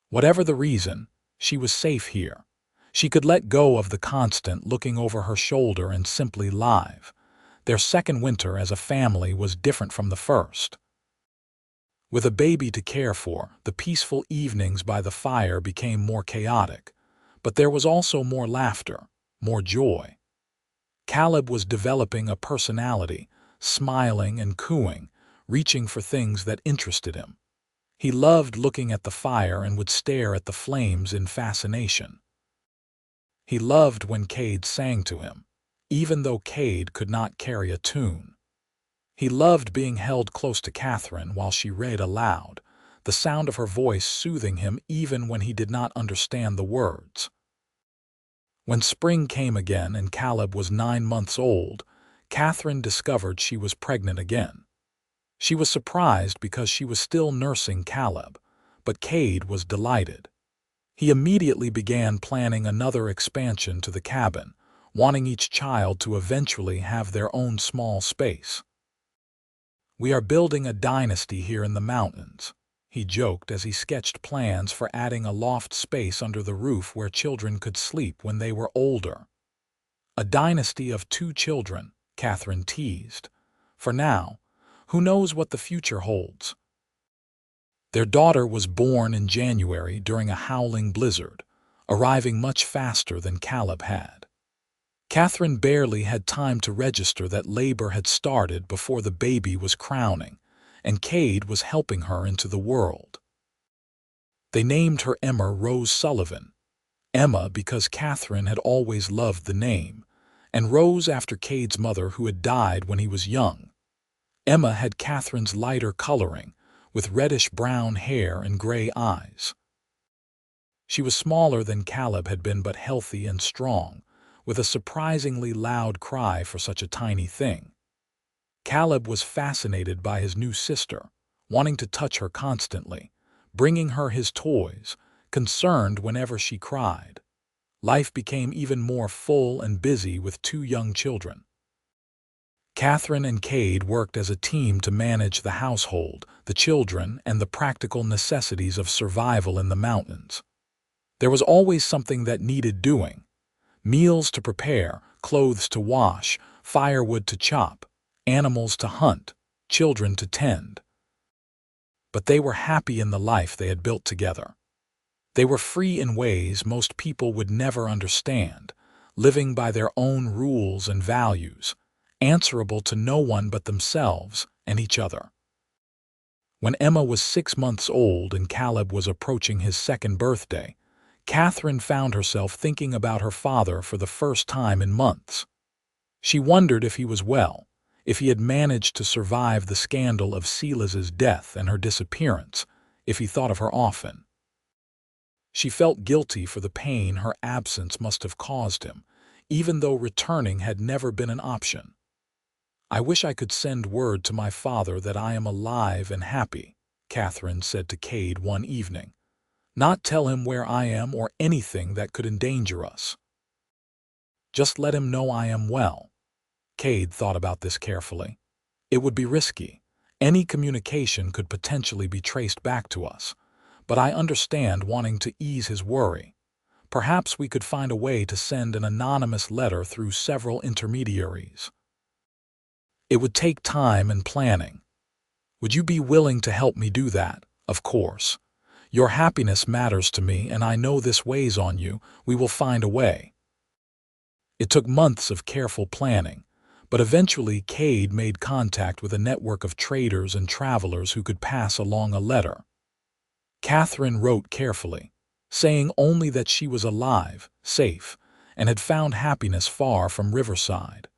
Speaker 1: Whatever the reason, she was safe here. She could let go of the constant looking over her shoulder and simply live. Their second winter as a family was different from the first. With a baby to care for, the peaceful evenings by the fire became more chaotic, but there was also more laughter, more joy. Caleb was developing a personality, smiling and cooing, reaching for things that interested him. He loved looking at the fire and would stare at the flames in fascination. He loved when Cade sang to him, even though Cade could not carry a tune. He loved being held close to Katherine while she read aloud, the sound of her voice soothing him even when he did not understand the words. When spring came again and Caleb was 9 months old, Katherine discovered she was pregnant again. She was surprised because she was still nursing Caleb, but Cade was delighted. He immediately began planning another expansion to the cabin, wanting each child to eventually have their own small space. "We are building a dynasty here in the mountains," he joked as he sketched plans for adding a loft space under the roof where children could sleep when they were older. "A dynasty of 2 children," Katherine teased. "For now, who knows what the future holds?" Their daughter was born in January during a howling blizzard, arriving much faster than Caleb had. Katherine barely had time to register that labor had started before the baby was crowning, and Cade was helping her into the world. They named her Emma Rose Sullivan, Emma because Katherine had always loved the name, and Rose after Cade's mother who had died when he was young. Emma had Katherine's lighter coloring, with reddish-brown hair and gray eyes. She was smaller than Caleb had been but healthy and strong, with a surprisingly loud cry for such a tiny thing. Caleb was fascinated by his new sister, wanting to touch her constantly, bringing her his toys, concerned whenever she cried. Life became even more full and busy with 2 young children. Katherine and Cade worked as a team to manage the household, the children, and the practical necessities of survival in the mountains. There was always something that needed doing: meals to prepare, clothes to wash, firewood to chop, animals to hunt, children to tend. But they were happy in the life they had built together. They were free in ways most people would never understand, living by their own rules and values, answerable to no one but themselves and each other. When Emma was 6 months old and Caleb was approaching his 2nd birthday, Katherine found herself thinking about her father for the first time in months. She wondered if he was well, if he had managed to survive the scandal of Silas's death and her disappearance, if he thought of her often. She felt guilty for the pain her absence must have caused him, even though returning had never been an option. "I wish I could send word to my father that I am alive and happy," Katherine said to Cade one evening. "Not tell him where I am or anything that could endanger us. Just let him know I am well." Cade thought about this carefully. "It would be risky. Any communication could potentially be traced back to us. But I understand wanting to ease his worry. Perhaps we could find a way to send an anonymous letter through several intermediaries. It would take time and planning. Would you be willing to help me do that? Of course. Your happiness matters to me, and I know this weighs on you. We will find a way." It took months of careful planning, but eventually Cade made contact with a network of traders and travelers who could pass along a letter. Katherine wrote carefully, saying only that she was alive, safe, and had found happiness far from Riverside.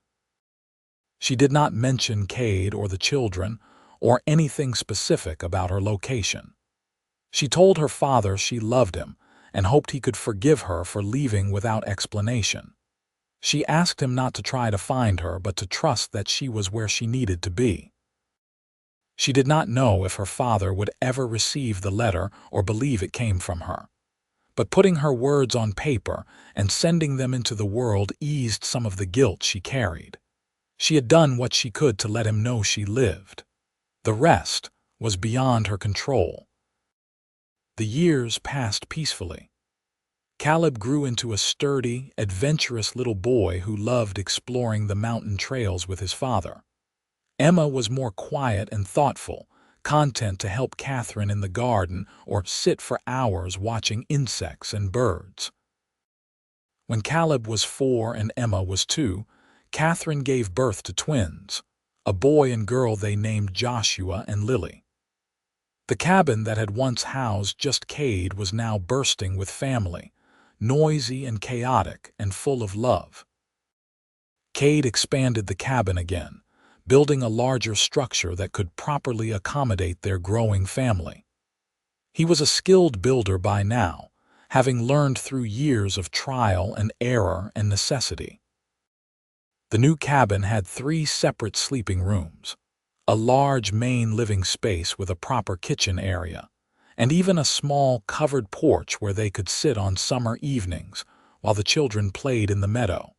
Speaker 1: She did not mention Cade or the children, or anything specific about her location. She told her father she loved him and hoped he could forgive her for leaving without explanation. She asked him not to try to find her but to trust that she was where she needed to be. She did not know if her father would ever receive the letter or believe it came from her. But putting her words on paper and sending them into the world eased some of the guilt she carried. She had done what she could to let him know she lived. The rest was beyond her control. The years passed peacefully. Caleb grew into a sturdy, adventurous little boy who loved exploring the mountain trails with his father. Emma was more quiet and thoughtful, content to help Katherine in the garden or sit for hours watching insects and birds. When Caleb was 4 and Emma was 2, Katherine gave birth to twins, a boy and girl they named Joshua and Lily. The cabin that had once housed just Cade was now bursting with family, noisy and chaotic and full of love. Cade expanded the cabin again, building a larger structure that could properly accommodate their growing family. He was a skilled builder by now, having learned through years of trial and error and necessity. The new cabin had 3 separate sleeping rooms, a large main living space with a proper kitchen area, and even a small covered porch where they could sit on summer evenings while the children played in the meadow.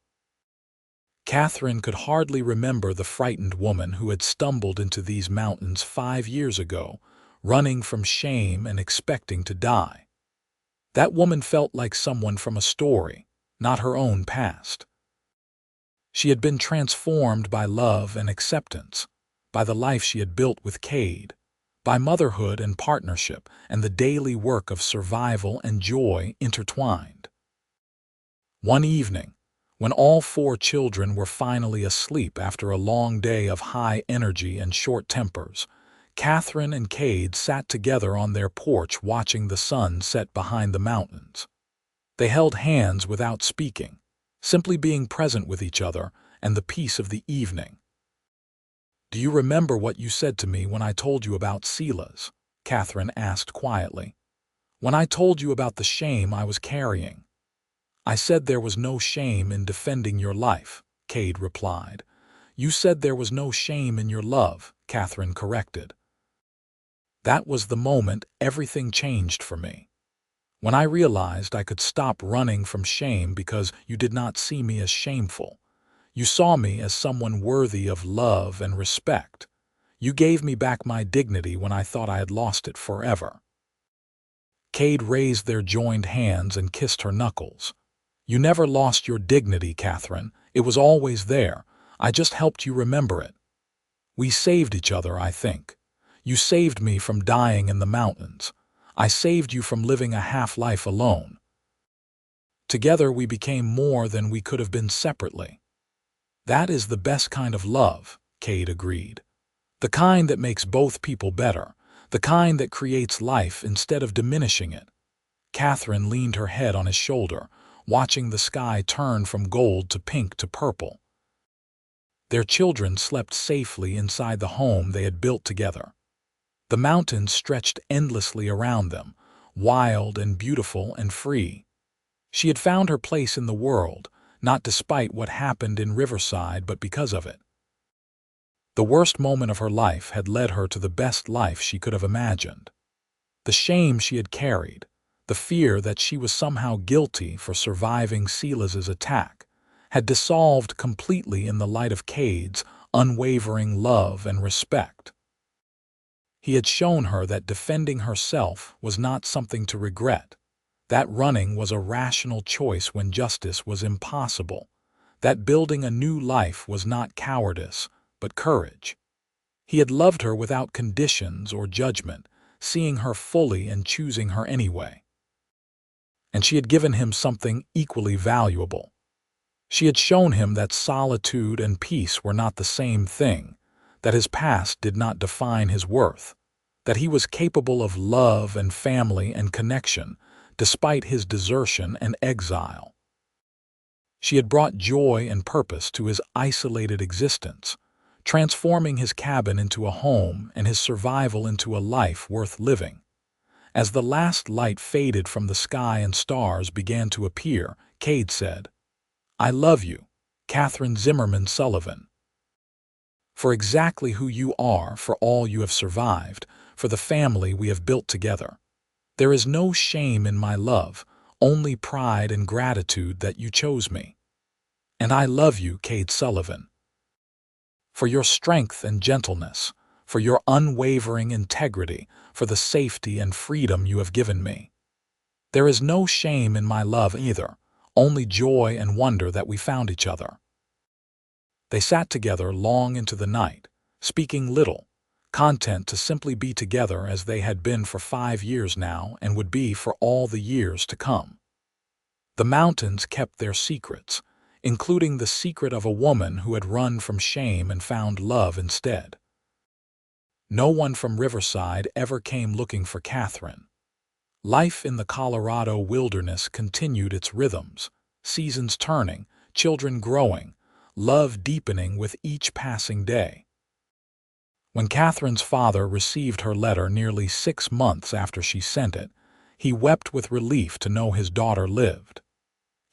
Speaker 1: Katherine could hardly remember the frightened woman who had stumbled into these mountains 5 years ago, running from shame and expecting to die. That woman felt like someone from a story, not her own past. She had been transformed by love and acceptance, by the life she had built with Cade, by motherhood and partnership and the daily work of survival and joy intertwined. One evening, when all 4 children were finally asleep after a long day of high energy and short tempers, Katherine and Cade sat together on their porch watching the sun set behind the mountains. They held hands without speaking, simply being present with each other and the peace of the evening. "Do you remember what you said to me when I told you about Silas?" Katherine asked quietly. "When I told you about the shame I was carrying." "I said there was no shame in defending your life," Cade replied. "You said there was no shame in your love," Katherine corrected. That was the moment everything changed for me. When I realized I could stop running from shame because you did not see me as shameful. You saw me as someone worthy of love and respect. You gave me back my dignity when I thought I had lost it forever." Cade raised their joined hands and kissed her knuckles. "You never lost your dignity, Katherine. It was always there. I just helped you remember it. We saved each other, I think. You saved me from dying in the mountains. I saved you from living a half-life alone. Together we became more than we could have been separately." "That is the best kind of love," Cade agreed. "The kind that makes both people better. The kind that creates life instead of diminishing it." Katherine leaned her head on his shoulder, watching the sky turn from gold to pink to purple. Their children slept safely inside the home they had built together. The mountains stretched endlessly around them, wild and beautiful and free. She had found her place in the world, not despite what happened in Riverside, but because of it. The worst moment of her life had led her to the best life she could have imagined. The shame she had carried, the fear that she was somehow guilty for surviving Silas's attack, had dissolved completely in the light of Cade's unwavering love and respect. He had shown her that defending herself was not something to regret, that running was a rational choice when justice was impossible, that building a new life was not cowardice, but courage. He had loved her without conditions or judgment, seeing her fully and choosing her anyway. And she had given him something equally valuable. She had shown him that solitude and peace were not the same thing, that his past did not define his worth, that he was capable of love and family and connection, despite his desertion and exile. She had brought joy and purpose to his isolated existence, transforming his cabin into a home and his survival into a life worth living. As the last light faded from the sky and stars began to appear, Cade said, "I love you, Katherine Zimmerman Sullivan, for exactly who you are, for all you have survived, for the family we have built together. There is no shame in my love, only pride and gratitude that you chose me. And I love you, Cade Sullivan, for your strength and gentleness, for your unwavering integrity, for the safety and freedom you have given me. There is no shame in my love either, only joy and wonder that we found each other." They sat together long into the night, speaking little, content to simply be together as they had been for 5 years now and would be for all the years to come. The mountains kept their secrets, including the secret of a woman who had run from shame and found love instead. No one from Riverside ever came looking for Katherine. Life in the Colorado wilderness continued its rhythms, seasons turning, children growing, love deepening with each passing day. When Katherine's father received her letter nearly 6 months after she sent it, he wept with relief to know his daughter lived.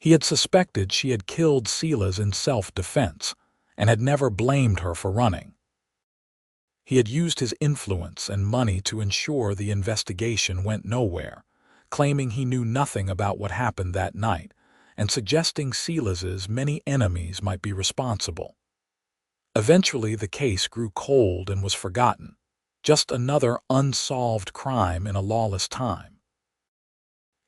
Speaker 1: He had suspected she had killed Silas in self-defense and had never blamed her for running. He had used his influence and money to ensure the investigation went nowhere, claiming he knew nothing about what happened that night and suggesting Silas's many enemies might be responsible. Eventually, the case grew cold and was forgotten, just another unsolved crime in a lawless time.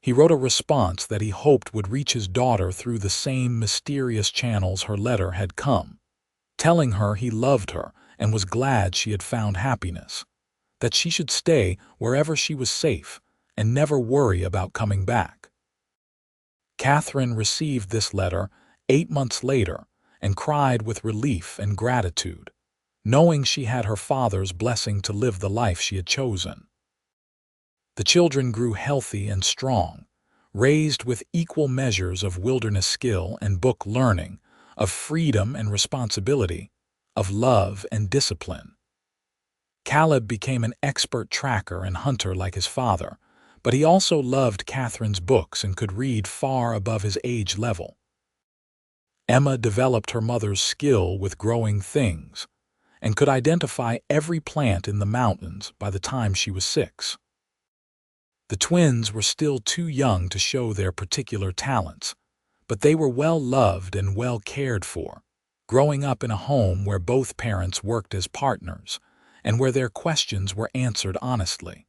Speaker 1: He wrote a response that he hoped would reach his daughter through the same mysterious channels her letter had come, telling her he loved her and was glad she had found happiness, that she should stay wherever she was safe and never worry about coming back. Katherine received this letter 8 months later and cried with relief and gratitude, knowing she had her father's blessing to live the life she had chosen. The children grew healthy and strong, raised with equal measures of wilderness skill and book learning, of freedom and responsibility, of love and discipline. Caleb became an expert tracker and hunter like his father, but he also loved Katherine's books and could read far above his age level. Emma developed her mother's skill with growing things and could identify every plant in the mountains by the time she was 6. The twins were still too young to show their particular talents, but they were well loved and well cared for, growing up in a home where both parents worked as partners and where their questions were answered honestly.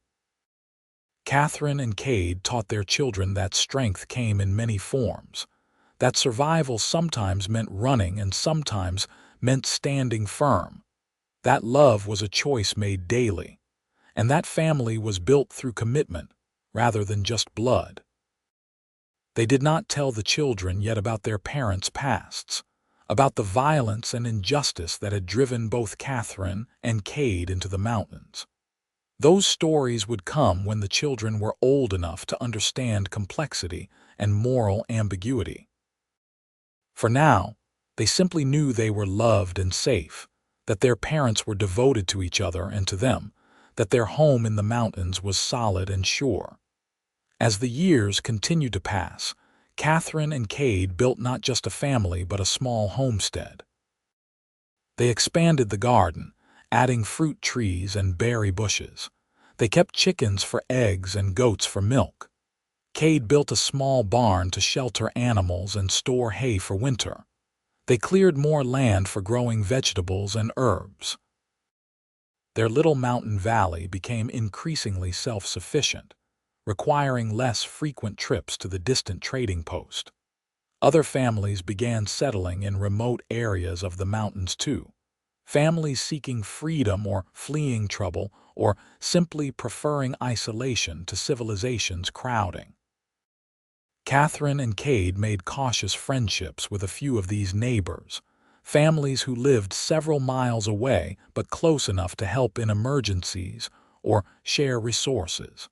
Speaker 1: Katherine and Cade taught their children that strength came in many forms, that survival sometimes meant running and sometimes meant standing firm, that love was a choice made daily, and that family was built through commitment rather than just blood. They did not tell the children yet about their parents' pasts, about the violence and injustice that had driven both Katherine and Cade into the mountains. Those stories would come when the children were old enough to understand complexity and moral ambiguity. For now, they simply knew they were loved and safe, that their parents were devoted to each other and to them, that their home in the mountains was solid and sure. As the years continued to pass, Katherine and Cade built not just a family but a small homestead. They expanded the garden, adding fruit trees and berry bushes. They kept chickens for eggs and goats for milk. Cade built a small barn to shelter animals and store hay for winter. They cleared more land for growing vegetables and herbs. Their little mountain valley became increasingly self-sufficient, requiring less frequent trips to the distant trading post. Other families began settling in remote areas of the mountains too, families seeking freedom or fleeing trouble or simply preferring isolation to civilization's crowding. Katherine and Cade made cautious friendships with a few of these neighbors, families who lived several miles away but close enough to help in emergencies or share resources.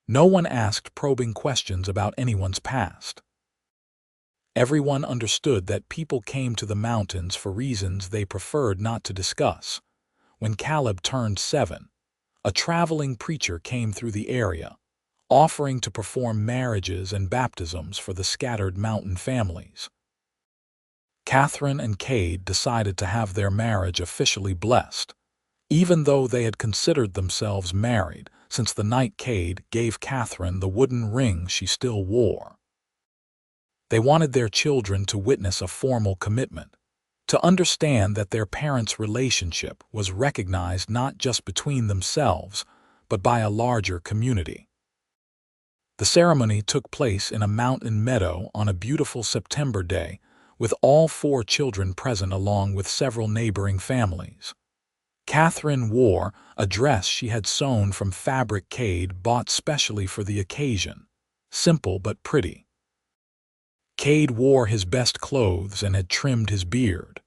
Speaker 1: No one asked probing questions about anyone's past. Everyone understood that people came to the mountains for reasons they preferred not to discuss. When Caleb turned 7, a traveling preacher came through the area, offering to perform marriages and baptisms for the scattered mountain families. Katherine and Cade decided to have their marriage officially blessed, even though they had considered themselves married since the night Cade gave Katherine the wooden ring she still wore. They wanted their children to witness a formal commitment, to understand that their parents' relationship was recognized not just between themselves, but by a larger community. The ceremony took place in a mountain meadow on a beautiful September day, with all 4 children present along with several neighboring families. Katherine wore a dress she had sewn from fabric Cade bought specially for the occasion, simple but pretty. Cade wore his best clothes and had trimmed his beard.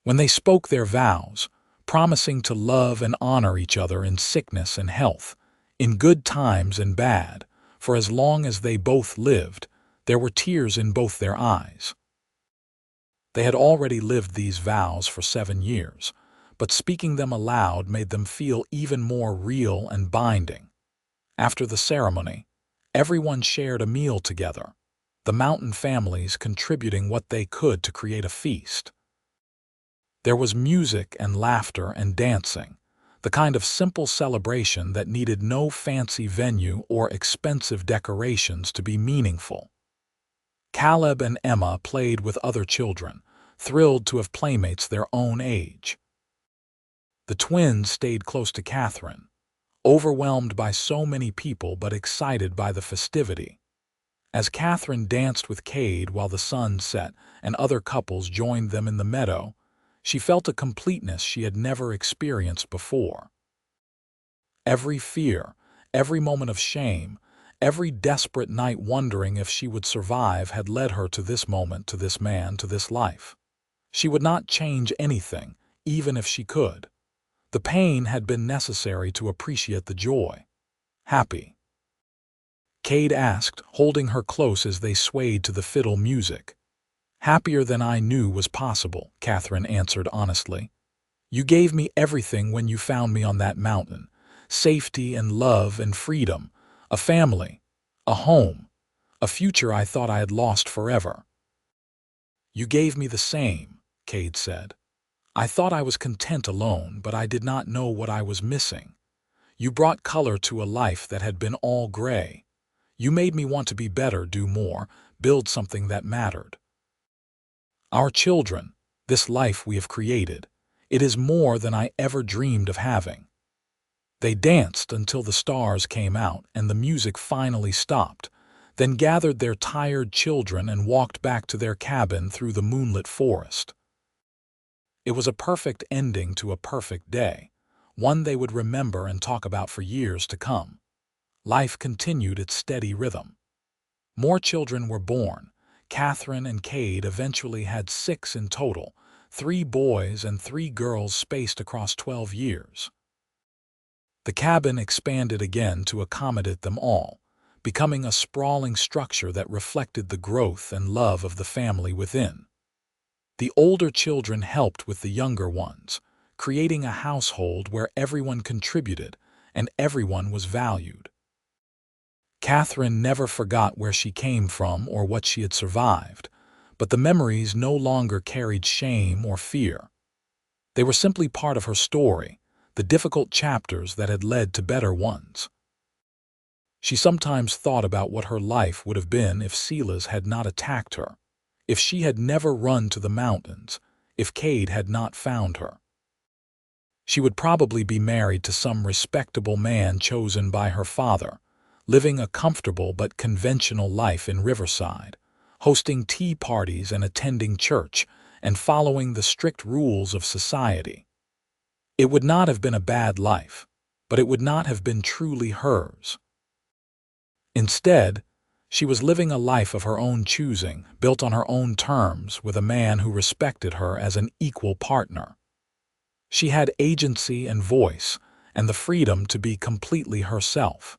Speaker 1: When they spoke their vows, promising to love and honor each other in sickness and health, in good times and bad, for as long as they both lived, there were tears in both their eyes. They had already lived these vows for 7 years, but speaking them aloud made them feel even more real and binding. After the ceremony, everyone shared a meal together, the mountain families contributing what they could to create a feast. There was music and laughter and dancing, the kind of simple celebration that needed no fancy venue or expensive decorations to be meaningful. Caleb and Emma played with other children, thrilled to have playmates their own age. The twins stayed close to Katherine, overwhelmed by so many people but excited by the festivity. As Katherine danced with Cade while the sun set and other couples joined them in the meadow, she felt a completeness she had never experienced before. Every fear, every moment of shame, every desperate night wondering if she would survive had led her to this moment, to this man, to this life. She would not change anything, even if she could. The pain had been necessary to appreciate the joy. Happy? Cade asked, holding her close as they swayed to the fiddle music. Happier than I knew was possible, Katherine answered honestly. You gave me everything when you found me on that mountain. Safety and love and freedom, a family, a home, a future I thought I had lost forever. You gave me the same, Cade said. I thought I was content alone, but I did not know what I was missing. You brought color to a life that had been all gray. You made me want to be better, do more, build something that mattered. Our children, this life we have created, it is more than I ever dreamed of having. They danced until the stars came out and the music finally stopped, then gathered their tired children and walked back to their cabin through the moonlit forest. It was a perfect ending to a perfect day, one they would remember and talk about for years to come. Life continued its steady rhythm. More children were born. Katherine and Cade eventually had 6 in total, 3 boys and 3 girls spaced across 12 years. The cabin expanded again to accommodate them all, becoming a sprawling structure that reflected the growth and love of the family within. The older children helped with the younger ones, creating a household where everyone contributed and everyone was valued. Katherine never forgot where she came from or what she had survived, but the memories no longer carried shame or fear. They were simply part of her story, the difficult chapters that had led to better ones. She sometimes thought about what her life would have been if Silas had not attacked her, if she had never run to the mountains, if Cade had not found her. She would probably be married to some respectable man chosen by her father, living a comfortable but conventional life in Riverside, hosting tea parties and attending church, and following the strict rules of society. It would not have been a bad life, but it would not have been truly hers. Instead, she was living a life of her own choosing, built on her own terms, with a man who respected her as an equal partner. She had agency and voice, and the freedom to be completely herself.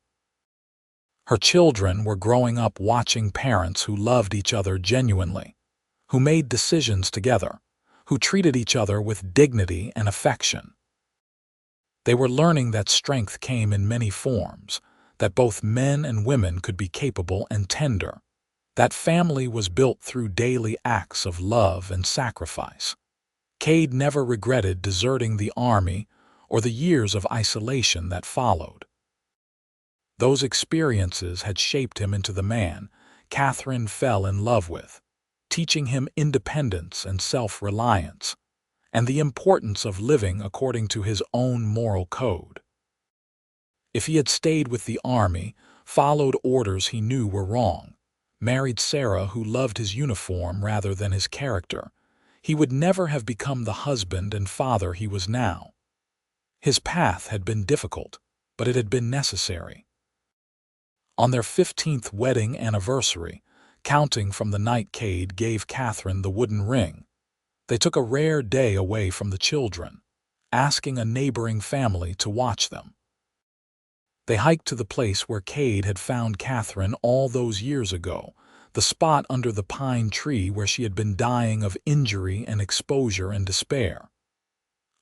Speaker 1: Her children were growing up watching parents who loved each other genuinely, who made decisions together, who treated each other with dignity and affection. They were learning that strength came in many forms, that both men and women could be capable and tender, that family was built through daily acts of love and sacrifice. Cade never regretted deserting the army or the years of isolation that followed. Those experiences had shaped him into the man Katherine fell in love with, teaching him independence and self-reliance, and the importance of living according to his own moral code. If he had stayed with the army, followed orders he knew were wrong, married Sarah who loved his uniform rather than his character, he would never have become the husband and father he was now. His path had been difficult, but it had been necessary. On their 15th wedding anniversary, counting from the night Cade gave Katherine the wooden ring, they took a rare day away from the children. asking a neighboring family to watch them. They hiked to the place where Cade had found Katherine all those years ago, the spot under the pine tree where she had been dying of injury and exposure and despair.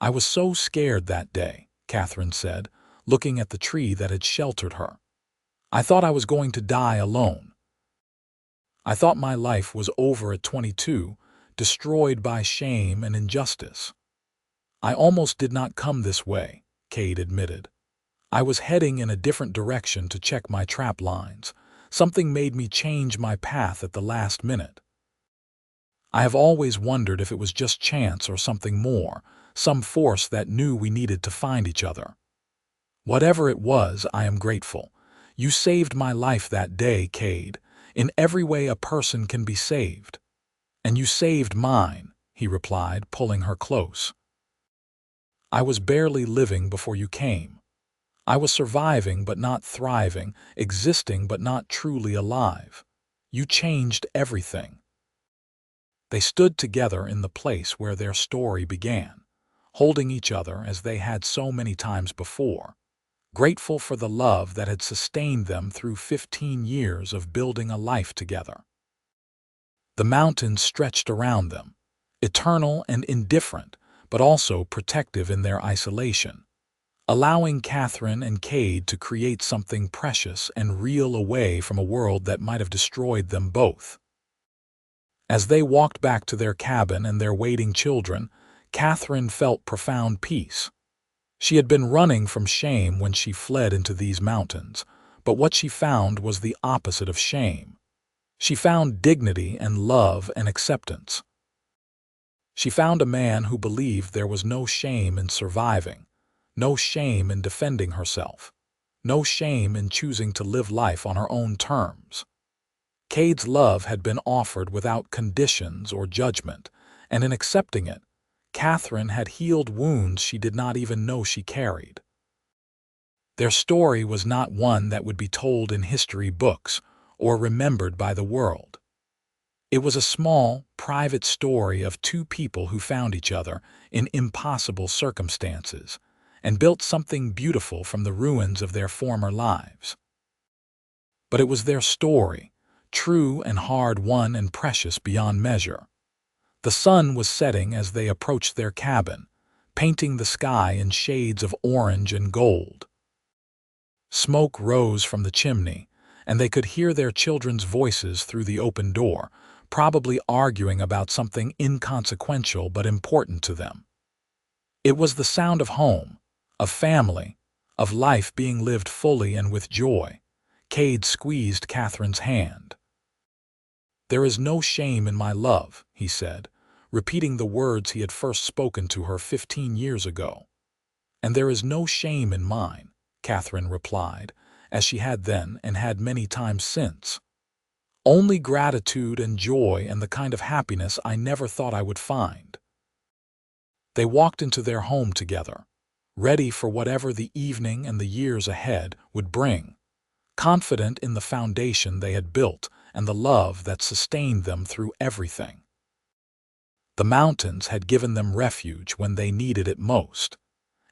Speaker 1: "I was so scared that day," Katherine said, looking at the tree that had sheltered her. "I thought I was going to die alone. I thought my life was over at 22, destroyed by shame and injustice. I almost did not come this way," Cade admitted. "I was heading in a different direction to check my trap lines. Something made me change my path at the last minute. I have always wondered if it was just chance or something more, some force that knew we needed to find each other. Whatever it was, I am grateful. You saved my life that day, Cade. In every way a person can be saved. And you saved mine," he replied, pulling her close. "I was barely living before you came. I was surviving but not thriving, existing but not truly alive. You changed everything." They stood together in the place where their story began, holding each other as they had so many times before, grateful for the love that had sustained them through 15 years of building a life together. The mountains stretched around them, eternal and indifferent, but also protective in their isolation, allowing Katherine and Cade to create something precious and real away from a world that might have destroyed them both. As they walked back to their cabin and their waiting children, Katherine felt profound peace. She had been running from shame when she fled into these mountains, but what she found was the opposite of shame. She found dignity and love and acceptance. She found a man who believed there was no shame in surviving, no shame in defending herself, no shame in choosing to live life on her own terms. Cade's love had been offered without conditions or judgment, and in accepting it, Katherine had healed wounds she did not even know she carried. Their story was not one that would be told in history books or remembered by the world. It was a small, private story of two people who found each other in impossible circumstances and built something beautiful from the ruins of their former lives. But it was their story, true and hard-won and precious beyond measure. The sun was setting as they approached their cabin, painting the sky in shades of orange and gold. Smoke rose from the chimney, and they could hear their children's voices through the open door, probably arguing about something inconsequential but important to them. It was the sound of home, of family, of life being lived fully and with joy. Cade squeezed Katherine's hand. "There is no shame in my love," he said, repeating the words he had first spoken to her 15 years ago. "And there is no shame in mine," Katherine replied, as she had then and had many times since. "Only gratitude and joy and the kind of happiness I never thought I would find." They walked into their home together, ready for whatever the evening and the years ahead would bring, confident in the foundation they had built and the love that sustained them through everything. The mountains had given them refuge when they needed it most,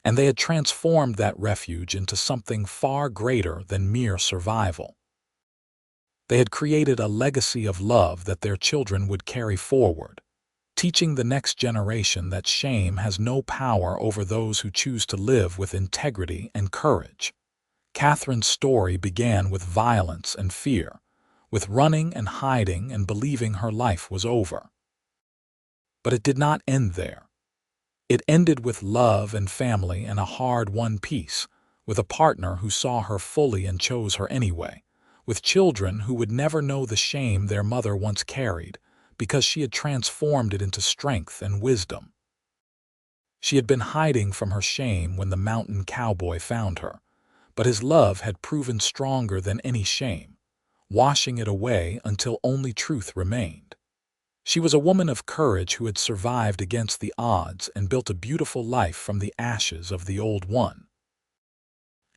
Speaker 1: and they had transformed that refuge into something far greater than mere survival. They had created a legacy of love that their children would carry forward, teaching the next generation that shame has no power over those who choose to live with integrity and courage. Katherine's story began with violence and fear, with running and hiding and believing her life was over. But it did not end there. It ended with love and family and a hard-won peace, with a partner who saw her fully and chose her anyway, with children who would never know the shame their mother once carried, because she had transformed it into strength and wisdom. She had been hiding from her shame when the mountain cowboy found her, but his love had proven stronger than any shame, washing it away until only truth remained. She was a woman of courage who had survived against the odds and built a beautiful life from the ashes of the old one.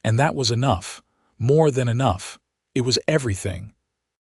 Speaker 1: And that was enough, more than enough. It was everything